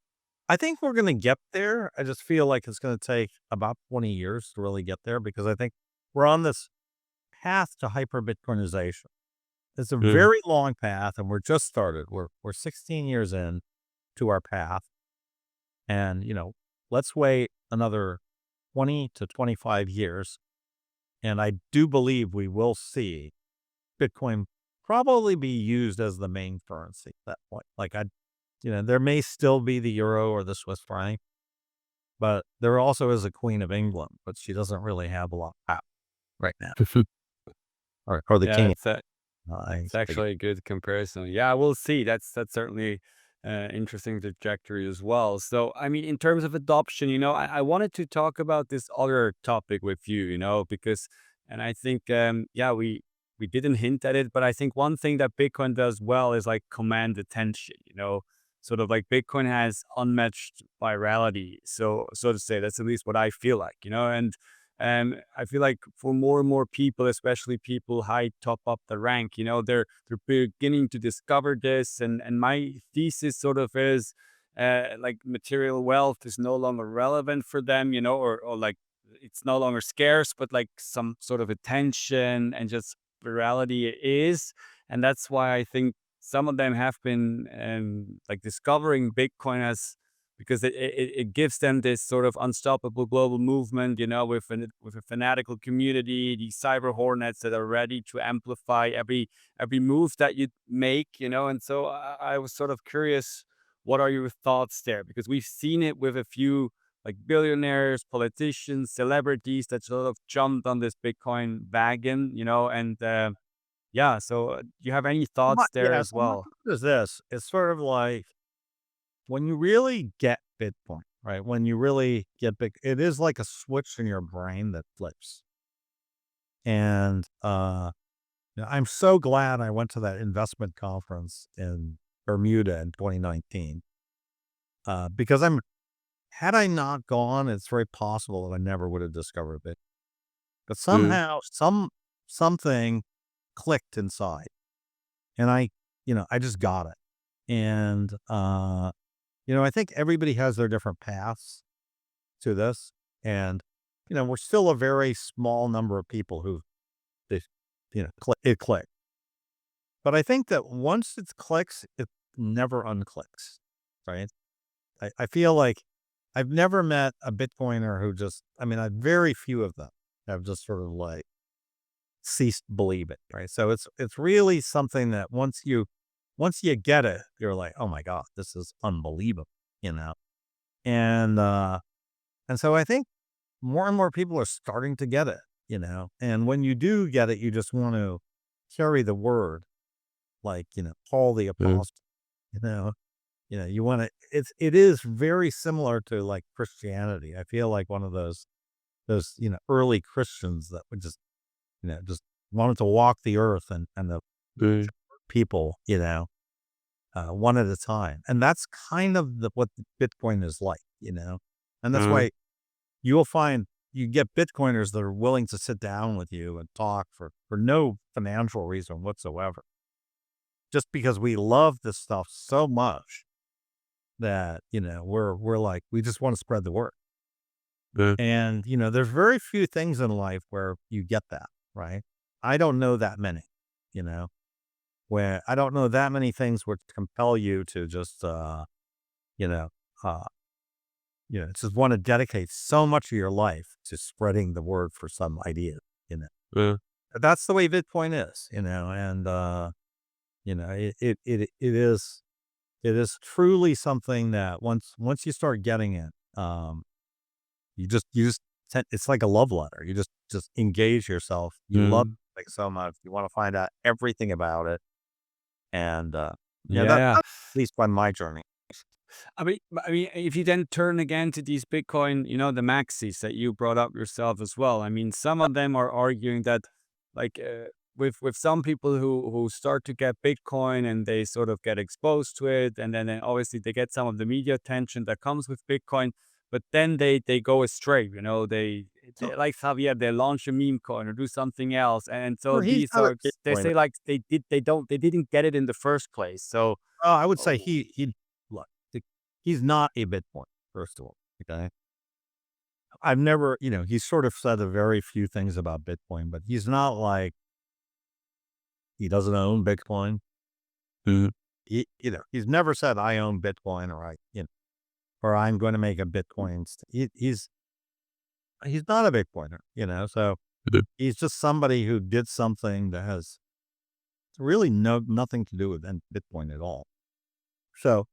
I think we're going to get there. I just feel like it's going to take about 20 years to really get there, because I think we're on this path to hyper Bitcoinization. It's a very long path, and we're just started. We're 16 years in to our path, and let's wait another 20 to 25 years, and I do believe we will see Bitcoin probably be used as the main currency at that point. Like there may still be the euro or the Swiss franc, but there also is a Queen of England, but she doesn't really have a lot of power right now, or the Yeah, king. it's actually a good comparison. Yeah, we'll see. That's certainly interesting trajectory as well. So, I mean, in terms of adoption, I wanted to talk about this other topic with you, because, and I think, we didn't hint at it, but I think one thing that Bitcoin does well is like command attention, sort of like Bitcoin has unmatched virality. So to say, that's at least what I feel like, and I feel like for more and more people, especially people high top up the rank, they're beginning to discover this. And my thesis sort of is like material wealth is no longer relevant for them, or like it's no longer scarce, but like some sort of attention and just virality is. And that's why I think some of them have been like discovering Bitcoin as because it gives them this sort of unstoppable global movement, with a fanatical community, these cyber hornets that are ready to amplify every move that you make, And so I was sort of curious, what are your thoughts there? Because we've seen it with a few like billionaires, politicians, celebrities that sort of jumped on this Bitcoin wagon, and yeah. So do you have any thoughts there Yeah, as so my well? thought is this. It's sort of like when you really get Bitcoin, right? When you really get big, it is like a switch in your brain that flips. And I'm so glad I went to that investment conference in Bermuda in 2019. Because had I not gone, it's very possible that I never would have discovered it. But Mm, somehow, something clicked inside, and I just got it. And I think everybody has their different paths to this, and we're still a very small number of people who, they, it clicked. But I think that once it clicks, it never unclicks, right? I feel like I've never met a Bitcoiner who just, I very few of them have just sort of like ceased believing, right? So it's really something that once you get it, you're like, oh my God, this is unbelievable, you know? And and so I think more and more people are starting to get it. And when you do get it, you just want to carry the word, like, Paul the mm, apostle, you know, you want to, it is very similar to like Christianity. I feel like one of those, early Christians that would just wanted to walk the earth and the mm, people, one at a time. And that's kind of what Bitcoin is like. And that's mm. why you'll find you get Bitcoiners that are willing to sit down with you and talk for no financial reason whatsoever. Just because we love this stuff so much that, we're like, we just want to spread the word. Mm. And, there's very few things in life where you get that, right? I don't know that many, you know, where I don't know that many things which compel you to just, you know, uh, just want to dedicate so much of your life to spreading the word for some idea, you know. Mm. That's the way Bitcoin is, and, it is truly something that once you start getting it, you just it's like a love letter. You just engage yourself. You love Mm. it so much. You want to find out everything about it. And yeah, Yeah. that's at least on my journey. I mean, if you then turn again to these Bitcoin, the maxis that you brought up yourself as well. I mean, some of them are arguing that, like, with some people who start to get Bitcoin and they sort of get exposed to it, and then obviously they get some of the media attention that comes with Bitcoin, but then they go astray. They So like Javier, they launch a meme coin or do something else, and so well, he's these not a are they Bitcoiner. say like they didn't get it in the first place. So. I would say he look, he's not a Bitcoin, first of all. Okay. I've never, he's sort of said a very few things about Bitcoin, but he's not like he doesn't own Bitcoin. Mm, He's never said I own Bitcoin or I'm going to make a Bitcoin. He's not a Bitcoiner. So mm, he's just somebody who did something that has really nothing to do with Bitcoin at all. So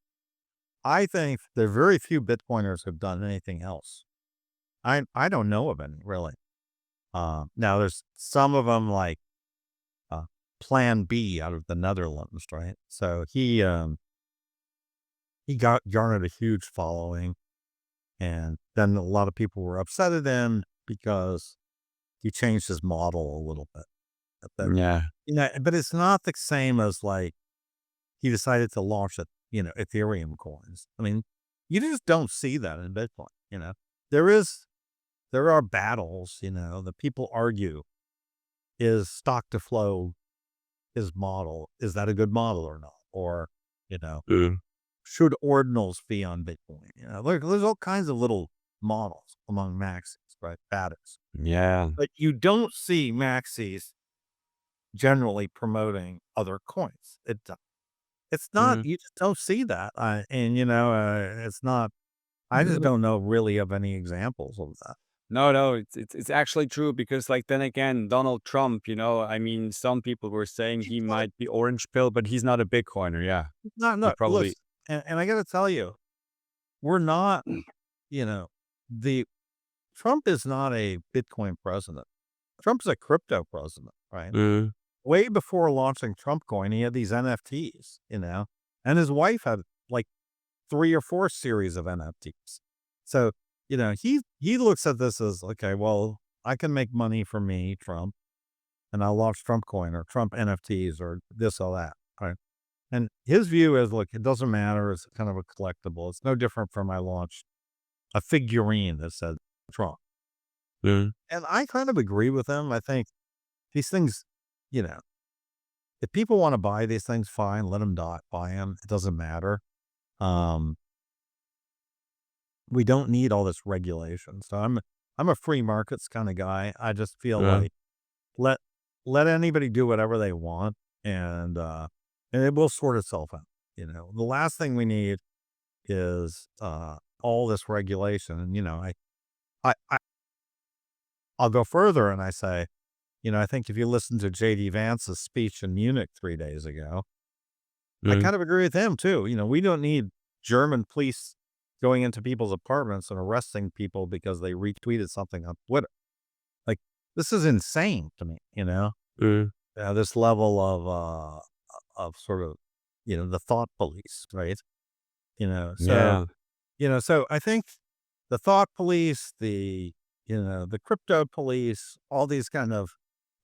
I think there are very few Bitcoiners who've done anything else. I don't know of any really. Now there's some of them like uh, Plan B out of the Netherlands, right? So he got garnered a huge following, and then a lot of people were upset at him because he changed his model a little bit. yeah. But it's not the same as like he decided to launch Ethereum coins. You just don't see that in Bitcoin. There is there are battles. That people argue, is stock to flow his model, is that a good model or not? Or, you know, Mm, should ordinals be on Bitcoin? There's all kinds of little models among maxis, right? Battles. yeah. But you don't see maxis generally promoting other coins. It's not, Mm, you just don't see that. And, it's not. I just don't know really of any examples of that. No, it's actually true because like then again, Donald Trump, I mean, some people were saying he might be orange pill, but he's not a Bitcoiner. Yeah, No, he no, probably. listen, and I got to tell you, we're not, you know, the Trump is not a Bitcoin president. Trump's a crypto president, right? Mm, Way before launching Trump coin, he had these NFTs, and his wife had like 3 or 4 series of NFTs. So, he looks at this as, okay, well, I can make money for me, Trump, and I'll launch Trump coin or Trump NFTs or this or that, right? And his view is, look, it doesn't matter. It's kind of a collectible. It's no different from I launched a figurine that said Trump. mm, And I kind of agree with him. I think these things, you know, if people want to buy these things, fine, let them buy them. It doesn't matter. Um, we don't need all this regulation. So I'm a free markets kind of guy. I just feel yeah, like let let anybody do whatever they want, and it will sort itself out. The last thing we need is all this regulation. And I I'll go further and I say, I think if you listen to JD Vance's speech in Munich 3 days ago, I mm, kind of agree with him too. We don't need German police going into people's apartments and arresting people because they retweeted something on Twitter. Like, this is insane to me. mm, This level of sort of, the thought police, right? You know, so yeah, so I think the thought police, the crypto police, all these kind of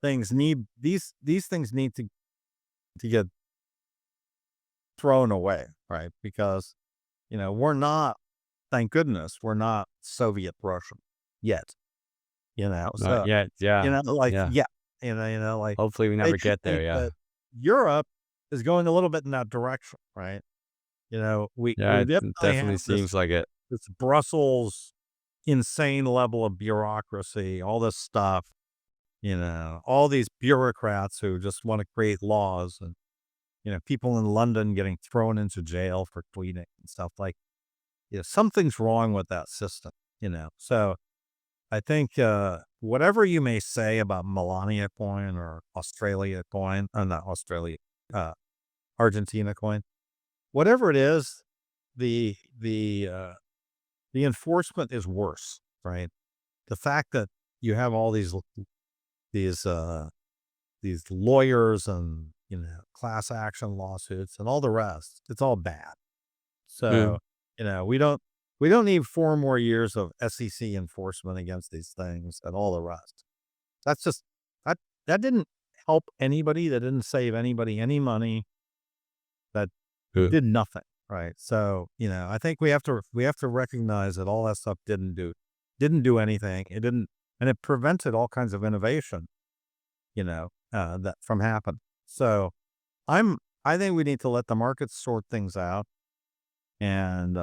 things need these things need to get thrown away, right? Because we're not, thank goodness, we're not Soviet Russian yet. not So yet. Yeah, like, yeah. yeah, like Hopefully, we they never do get there. think Yeah, that Europe is going a little bit in that direction, right? yeah. We It definitely definitely have this seems like it. this Brussels insane level of bureaucracy, all this stuff, all these bureaucrats who just want to create laws, and people in London getting thrown into jail for tweeting and stuff like. Something's wrong with that system. So I think whatever you may say about Melania coin or Australia coin, not Australia, uh, Argentina coin, whatever it is, the the uh, the enforcement is worse, right? The fact that you have all these uh, these lawyers and class action lawsuits and all the rest, it's all bad. So Mm, we don't need 4 more years of SEC enforcement against these things and all the rest. That's just that that didn't help anybody. That didn't save anybody any money. That mm, did nothing, right? So I think we have to recognize that all that stuff didn't do anything. It didn't, and it prevented all kinds of innovation. That from happening. So I think we need to let the markets sort things out, and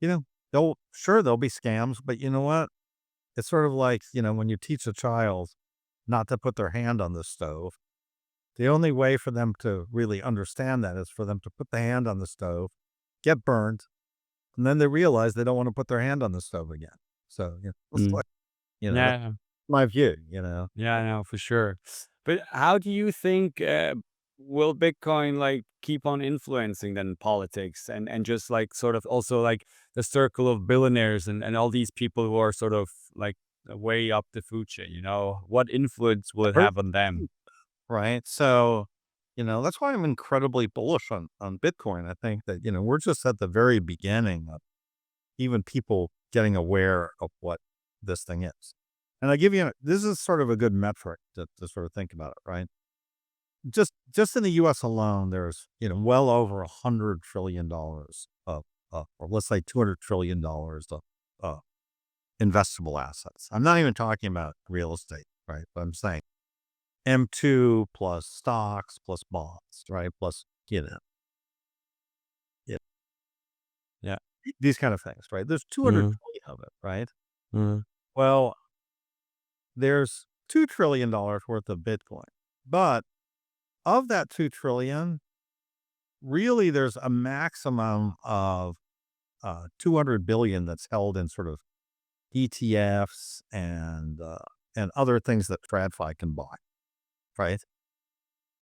you know there'll be scams, but you know what? It's sort of like when you teach a child not to put their hand on the stove. The only way for them to really understand that is for them to put the hand on the stove, get burned, and then they realize they don't want to put their hand on the stove again. So, it's mm. like, that's Yeah, my view. yeah, I know for sure. But how do you think will Bitcoin like keep on influencing then politics and just like sort of also like the circle of billionaires and all these people who are sort of like way up the food chain? What influence will it Very have on them? right. So, that's why I'm incredibly bullish on Bitcoin. I think that, we're just at the very beginning of even people getting aware of what this thing is. And this is sort of a good metric to sort of think about it, right? Just in the US alone, there's, well over $100 trillion or let's say $200 trillion of uh, investable assets. I'm not even talking about real estate, right? But I'm saying M2 plus stocks plus bonds, right? Plus, yeah, Yeah. these kind of things, right? There's 200 Mm, trillion of it, right? mm, Well, there's $2 trillion worth of Bitcoin, but of that 2 trillion, really there's a maximum of 200 billion that's held in sort of ETFs and other things that TradFi can buy, right?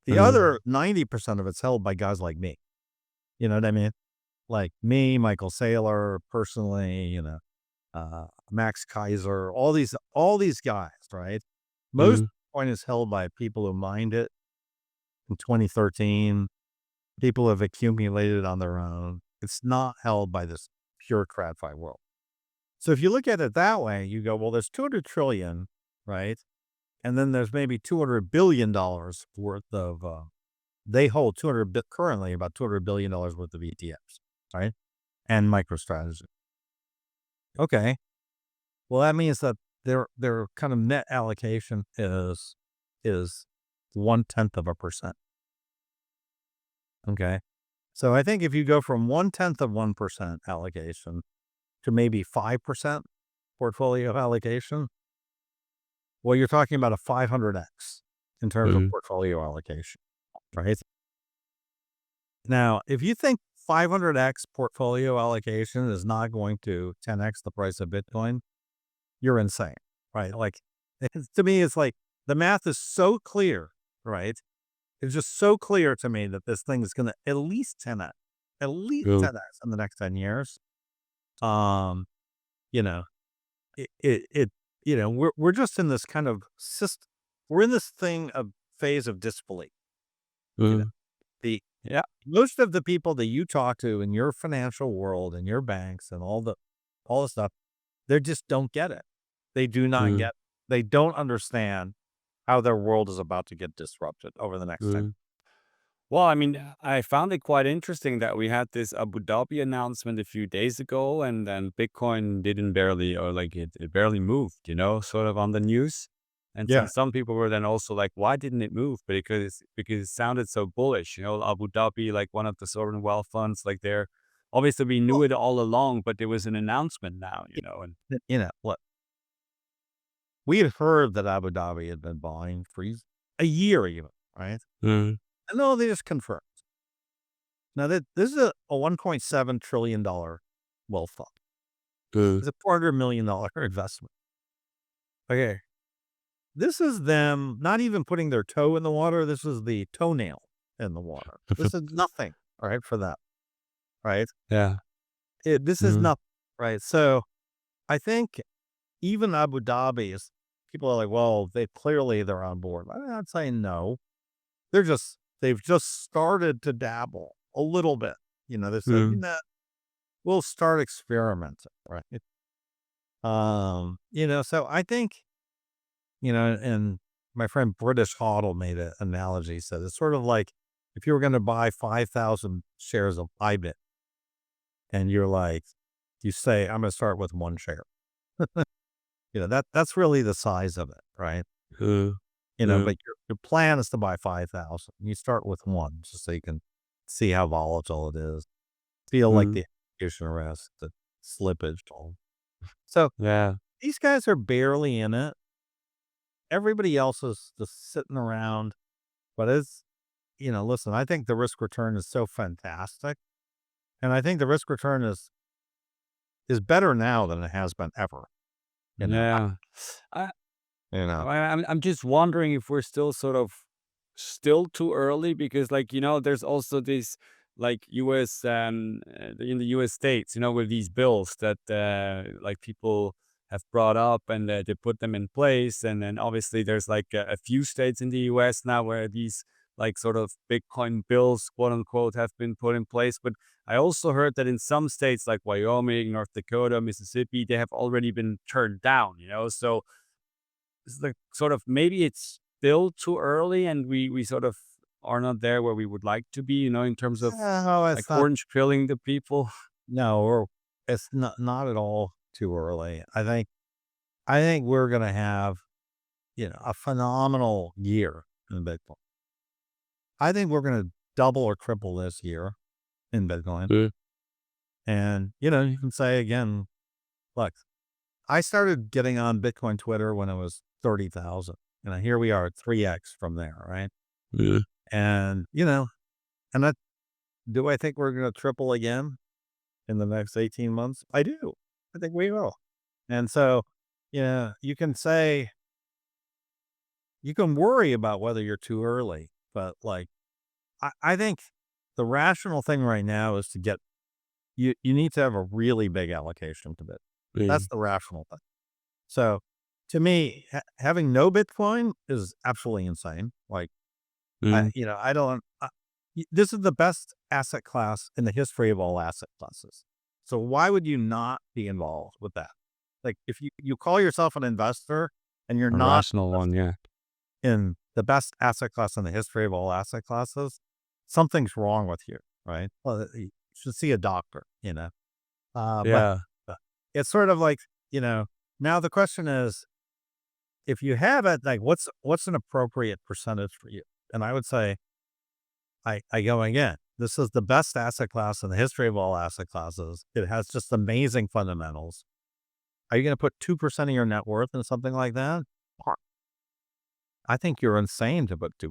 The other 90% of it's held by guys like me. You know what I mean? Like me, Michael Saylor, personally, Max Kaiser, all these guys, right? Most Bitcoin is held by people who mined it in 2013. People have accumulated on their own. It's not held by this pure TradFi world. So if you look at it that way, you go, well, there's 200 trillion, right? And then there's maybe $200 billion worth of, they hold currently about $200 billion worth of ETFs, right? And MicroStrategy. Okay. Well, that means that their kind of net allocation is 0.1%. Okay. So I think if you go from 0.1% allocation to maybe 5% portfolio allocation, well, you're talking about a 500x in terms of portfolio allocation, right? Now, if you think 500x portfolio allocation is not going to 10x the price of Bitcoin, you're insane, right? Like, to me, it's like the math is so clear, right? It's just so clear to me that this thing is going to at least 10x in the next 10 years. You know, we're just in this kind of system. We're in this phase of disbelief. Most of the people that you talk to in your financial world and your banks and all the stuff, they just don't get it. They do not get. They don't understand how their world is about to get disrupted over the next 10. Well, I mean, I found it quite interesting that we had this Abu Dhabi announcement a few days ago, and then Bitcoin didn't barely, or like it barely moved, sort of on the news. And Yeah. some people were then also like, why didn't it move? Because it sounded so bullish, Abu Dhabi, like one of the sovereign wealth funds, like they're obviously we knew it all along, but there was an announcement now, and Look, we had heard that Abu Dhabi had been buying for a year even, right? And no, they just confirmed. Now, this is a $1.7 trillion wealth fund. It's a $400 million investment. Okay. This is them not even putting their toe in the water. This is the toenail in the water. This is nothing, right, for them, right? Yeah. This is nothing, right? So I think even Abu Dhabi is, people are like, well, they're on board. I'd say no. They've just started to dabble a little bit. They said, we'll start experimenting, right? So I think, and my friend British Hoddle made an analogy. He said, it's sort of like if you were going to buy 5,000 shares of Ibit and you say, I'm going to start with 1 share. That's really the size of it, right? But your plan is to buy 5,000. You start with 1 just so you can see how volatile it is. Feel like the execution risk, the slippage. So these guys are barely in it. Everybody else is just sitting around. But listen, I think the risk return is so fantastic. And I think the risk return is better now than it has been ever. Yeah. I'm just wondering if we're still too early because there's also this US in the US states, with these bills that people have brought up and they put them in place. And then obviously there's a few states in the US now where these sort of Bitcoin bills, quote unquote, have been put in place. But I also heard that in some states like Wyoming, North Dakota, Mississippi, they have already been turned down, so it's sort of maybe it's still too early and we sort of are not there where we would like to be, in terms of it's not, orange pilling the people. No, it's not at all too early. I think we're going to have, a phenomenal year in Bitcoin. I think we're going to double or triple this year in Bitcoin. And, you can say again, look, I started getting on Bitcoin Twitter when it was 30,000. Here we are at 3x from there, right? And, and do I think we're going to triple again? in the next 18 months? I do. I think we will. And so, you can say, you can worry about whether you're too early, but like, I think the rational thing right now is to get, you need to have a really big allocation to Bitcoin. That's Mm, the rational thing. So to me, having no Bitcoin is absolutely insane. Like, mm, I don't, this is the best asset class in the history of all asset classes. So why would you not be involved with that? Like if you call yourself an investor and you're a not rational one, yeah. in the best asset class in the history of all asset classes, something's wrong with you, right? Well, you should see a doctor. But Yeah, it's sort of like, now the question is, if you have it, like what's an appropriate percentage for you? And I would say, I go again. This is the best asset class in the history of all asset classes. It has just amazing fundamentals. Are you going to put 2% of your net worth in something like that? I think you're insane to put 2%.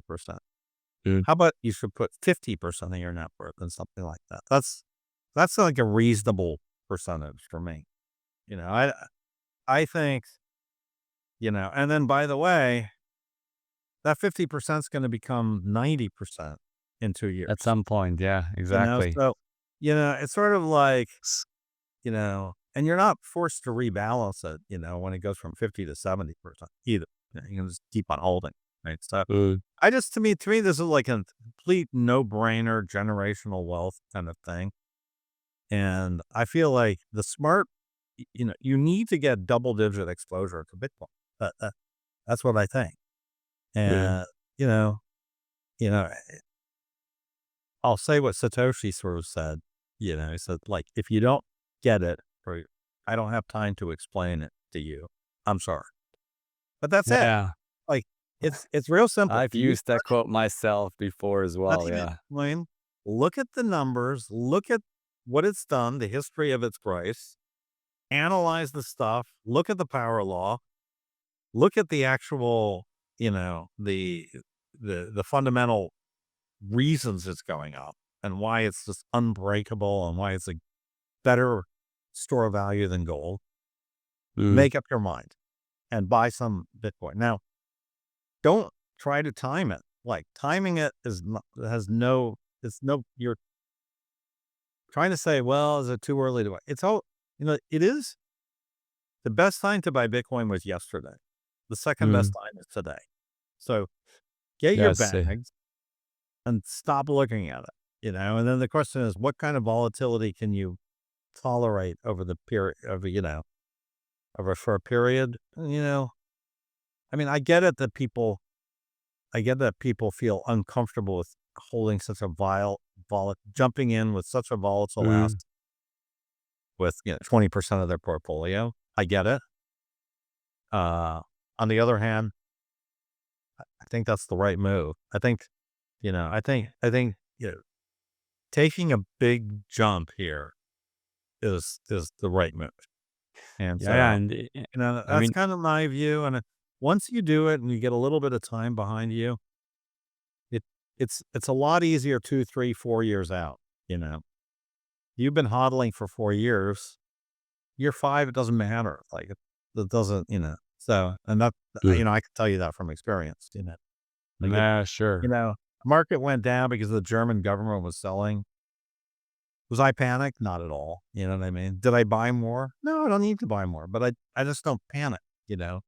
mm, How about you should put 50% of your net worth in something like that? That's like a reasonable percentage for me. I think, and then by the way, that 50% is going to become 90% in 2 years. at some point, yeah, exactly. So, it's sort of like, and you're not forced to rebalance it, when it goes from 50 to 70% either. You can just keep on holding, right? So Mm, to me, this is like a complete no-brainer generational wealth kind of thing. And I feel like the smart, you need to get double-digit exposure to Bitcoin. That's what I think. yeah, And, you know, you know, I'll say what Satoshi sort of said. He said, like, if you don't get it, or I don't have time to explain it to you, I'm sorry. But that's it. yeah. Like, it's real simple. I've You used that quote myself before as well, study yeah. Bitcoin, look at the numbers, look at what it's done, the history of its price, analyze the stuff, look at the power law, look at the actual, the fundamental reasons it's going up and why it's just unbreakable and why it's a better store of value than gold. Mm, Make up your mind and buy some Bitcoin. Now, don't try to time it. Like timing it is not, has no, it's no, you're trying to say, well, is it too early to buy? It's all, it is. The best time to buy Bitcoin was yesterday. The second best mm, time is today. So get your yes, bags and stop looking at it. And then the question is, what kind of volatility can you tolerate over the period for a period? I mean, I get that people feel uncomfortable with holding such a jumping in with such a volatile mm, asset with 20% of their portfolio. I get it. On the other hand, I think that's the right move. I think taking a big jump here is the right move. And yeah, yeah, so, and I that's mean, kind of my view. And once you do it and you get a little bit of time behind you, it it's a lot easier 2, 3, 4 years out. You know, you've been hodling for 4 years. Year 5, it doesn't matter. Like it doesn't. So, and that mm, I can tell you that from experience. Like yeah, sure. market went down because the German government was selling. Was I panicked? Not at all. You know what I mean? Did I buy more? No, I don't need to buy more, but I just don't panic, you know?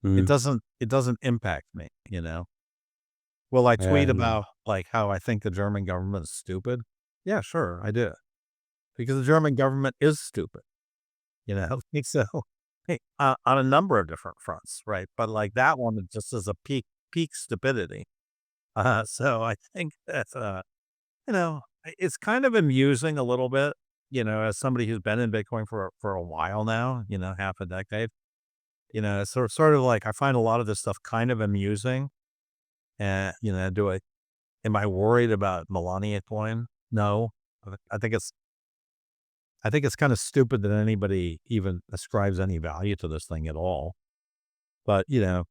It Mm, doesn't impact me. Will I tweet and about like how I think the German government is stupid? Yeah, sure, I do. Because the German government is stupid, you know? So, hey, on a number of different fronts, right? But like that one it just is a peak stupidity. So I think that it's kind of amusing a little bit, as somebody who's been in Bitcoin for a while now, half a decade. It's sort of like I find a lot of this stuff kind of amusing. And am I worried about Melania coin? No. I think it's I think it's kind of stupid that anybody even ascribes any value to this thing at all. But mm,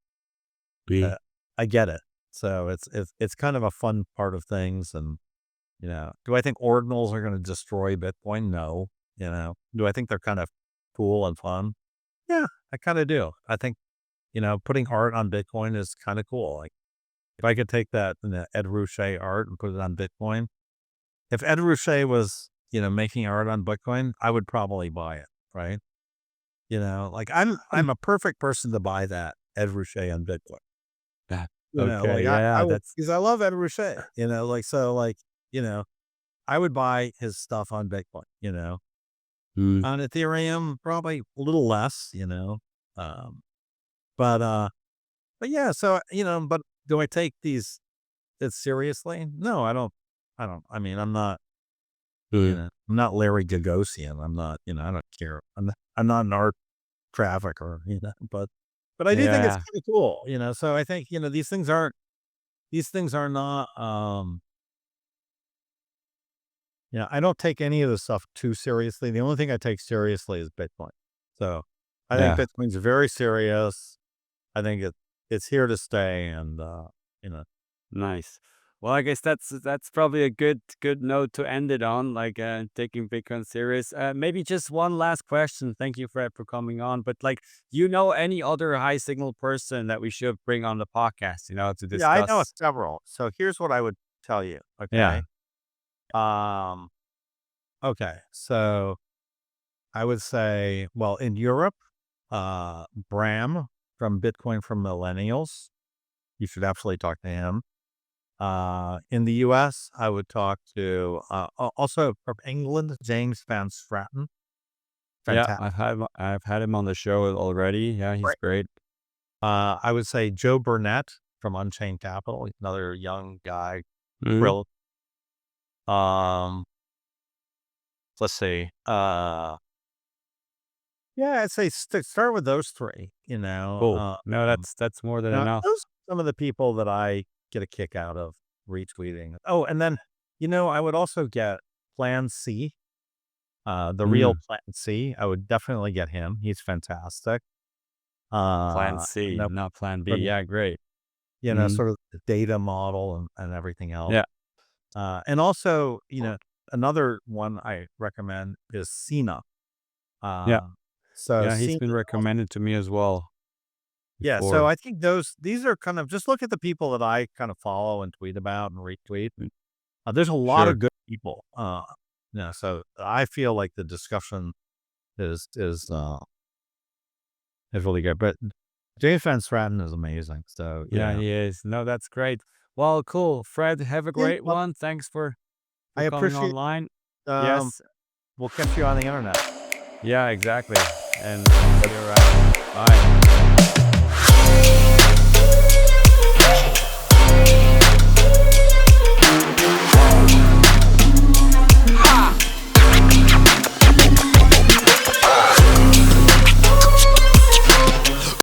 uh, I get it. So it's kind of a fun part of things. And do I think ordinals are going to destroy Bitcoin? No. Do I think they're kind of cool and fun? Yeah, I kind of do. I think, putting art on Bitcoin is kind of cool. Like if I could take that Ed Ruscha art and put it on Bitcoin, if Ed Ruscha was, making art on Bitcoin, I would probably buy it. Right. Like I'm a perfect person to buy that Ed Ruscha on Bitcoin. Yeah. Like Okay. I Yeah. would, That's because I love Ed Ruscha, I would buy his stuff on Bitcoin, mm, on Ethereum, probably a little less, um, but, but yeah, so, but do I take it seriously? No, I mean, mm, I'm not Larry Gagosian. I'm not, I don't care. I'm not an art trafficker, but I do think it's yeah. kind of cool, so I think, these things are not, I don't take any of this stuff too seriously. The only thing I take seriously is Bitcoin. So I think Yeah. Bitcoin's very serious. I think it's here to stay, and you know, Nice. Well, I guess that's probably a good note to end it on, like taking Bitcoin serious. Maybe just one last question. Thank you, Fred, for coming on. But like, any other high signal person that we should bring on the podcast, to yeah, I know discuss? several. So here's what I would tell you. Yeah. Okay. Um. Okay. So I would say, well, in Europe, Bram from Bitcoin for Millennials. You should absolutely talk to him. In the US, I would talk to, also from England, James Van Straten. Yeah. Fantastic. I've had him on the show already. Yeah, he's great. I would say Joe Burnett from Unchained Capital, another young guy. Mhm. Brill. Um, let's see. Yeah, I'd say start with those three. Cool. No, that's more than Now enough. those are some of the people that I get a kick out of retweeting. Oh, and then I would also get Plan C. The real Mm. Plan C, I would definitely get him. He's fantastic. Plan And C, then not Plan B. sort of, Yeah, great. Mhm. sort of the data model and everything else. Yeah. And also, another one I recommend is Cena. Yeah. Uh, so Yeah, he's Cena, been recommended to me as well yeah. So before. I think these are kind of, just look at the people that I kind of follow and tweet about and retweet. Mm, There's a lot sure. of good people. So I feel like the discussion is really good. But James Van Straten is amazing. So Yeah, he is. No, that's great. Well, cool. Fred, have a yeah. great Well, one. Thanks for I coming appreciate. online. Um, Yes. we'll catch you on the internet. Yeah, exactly. And see you around. Bye.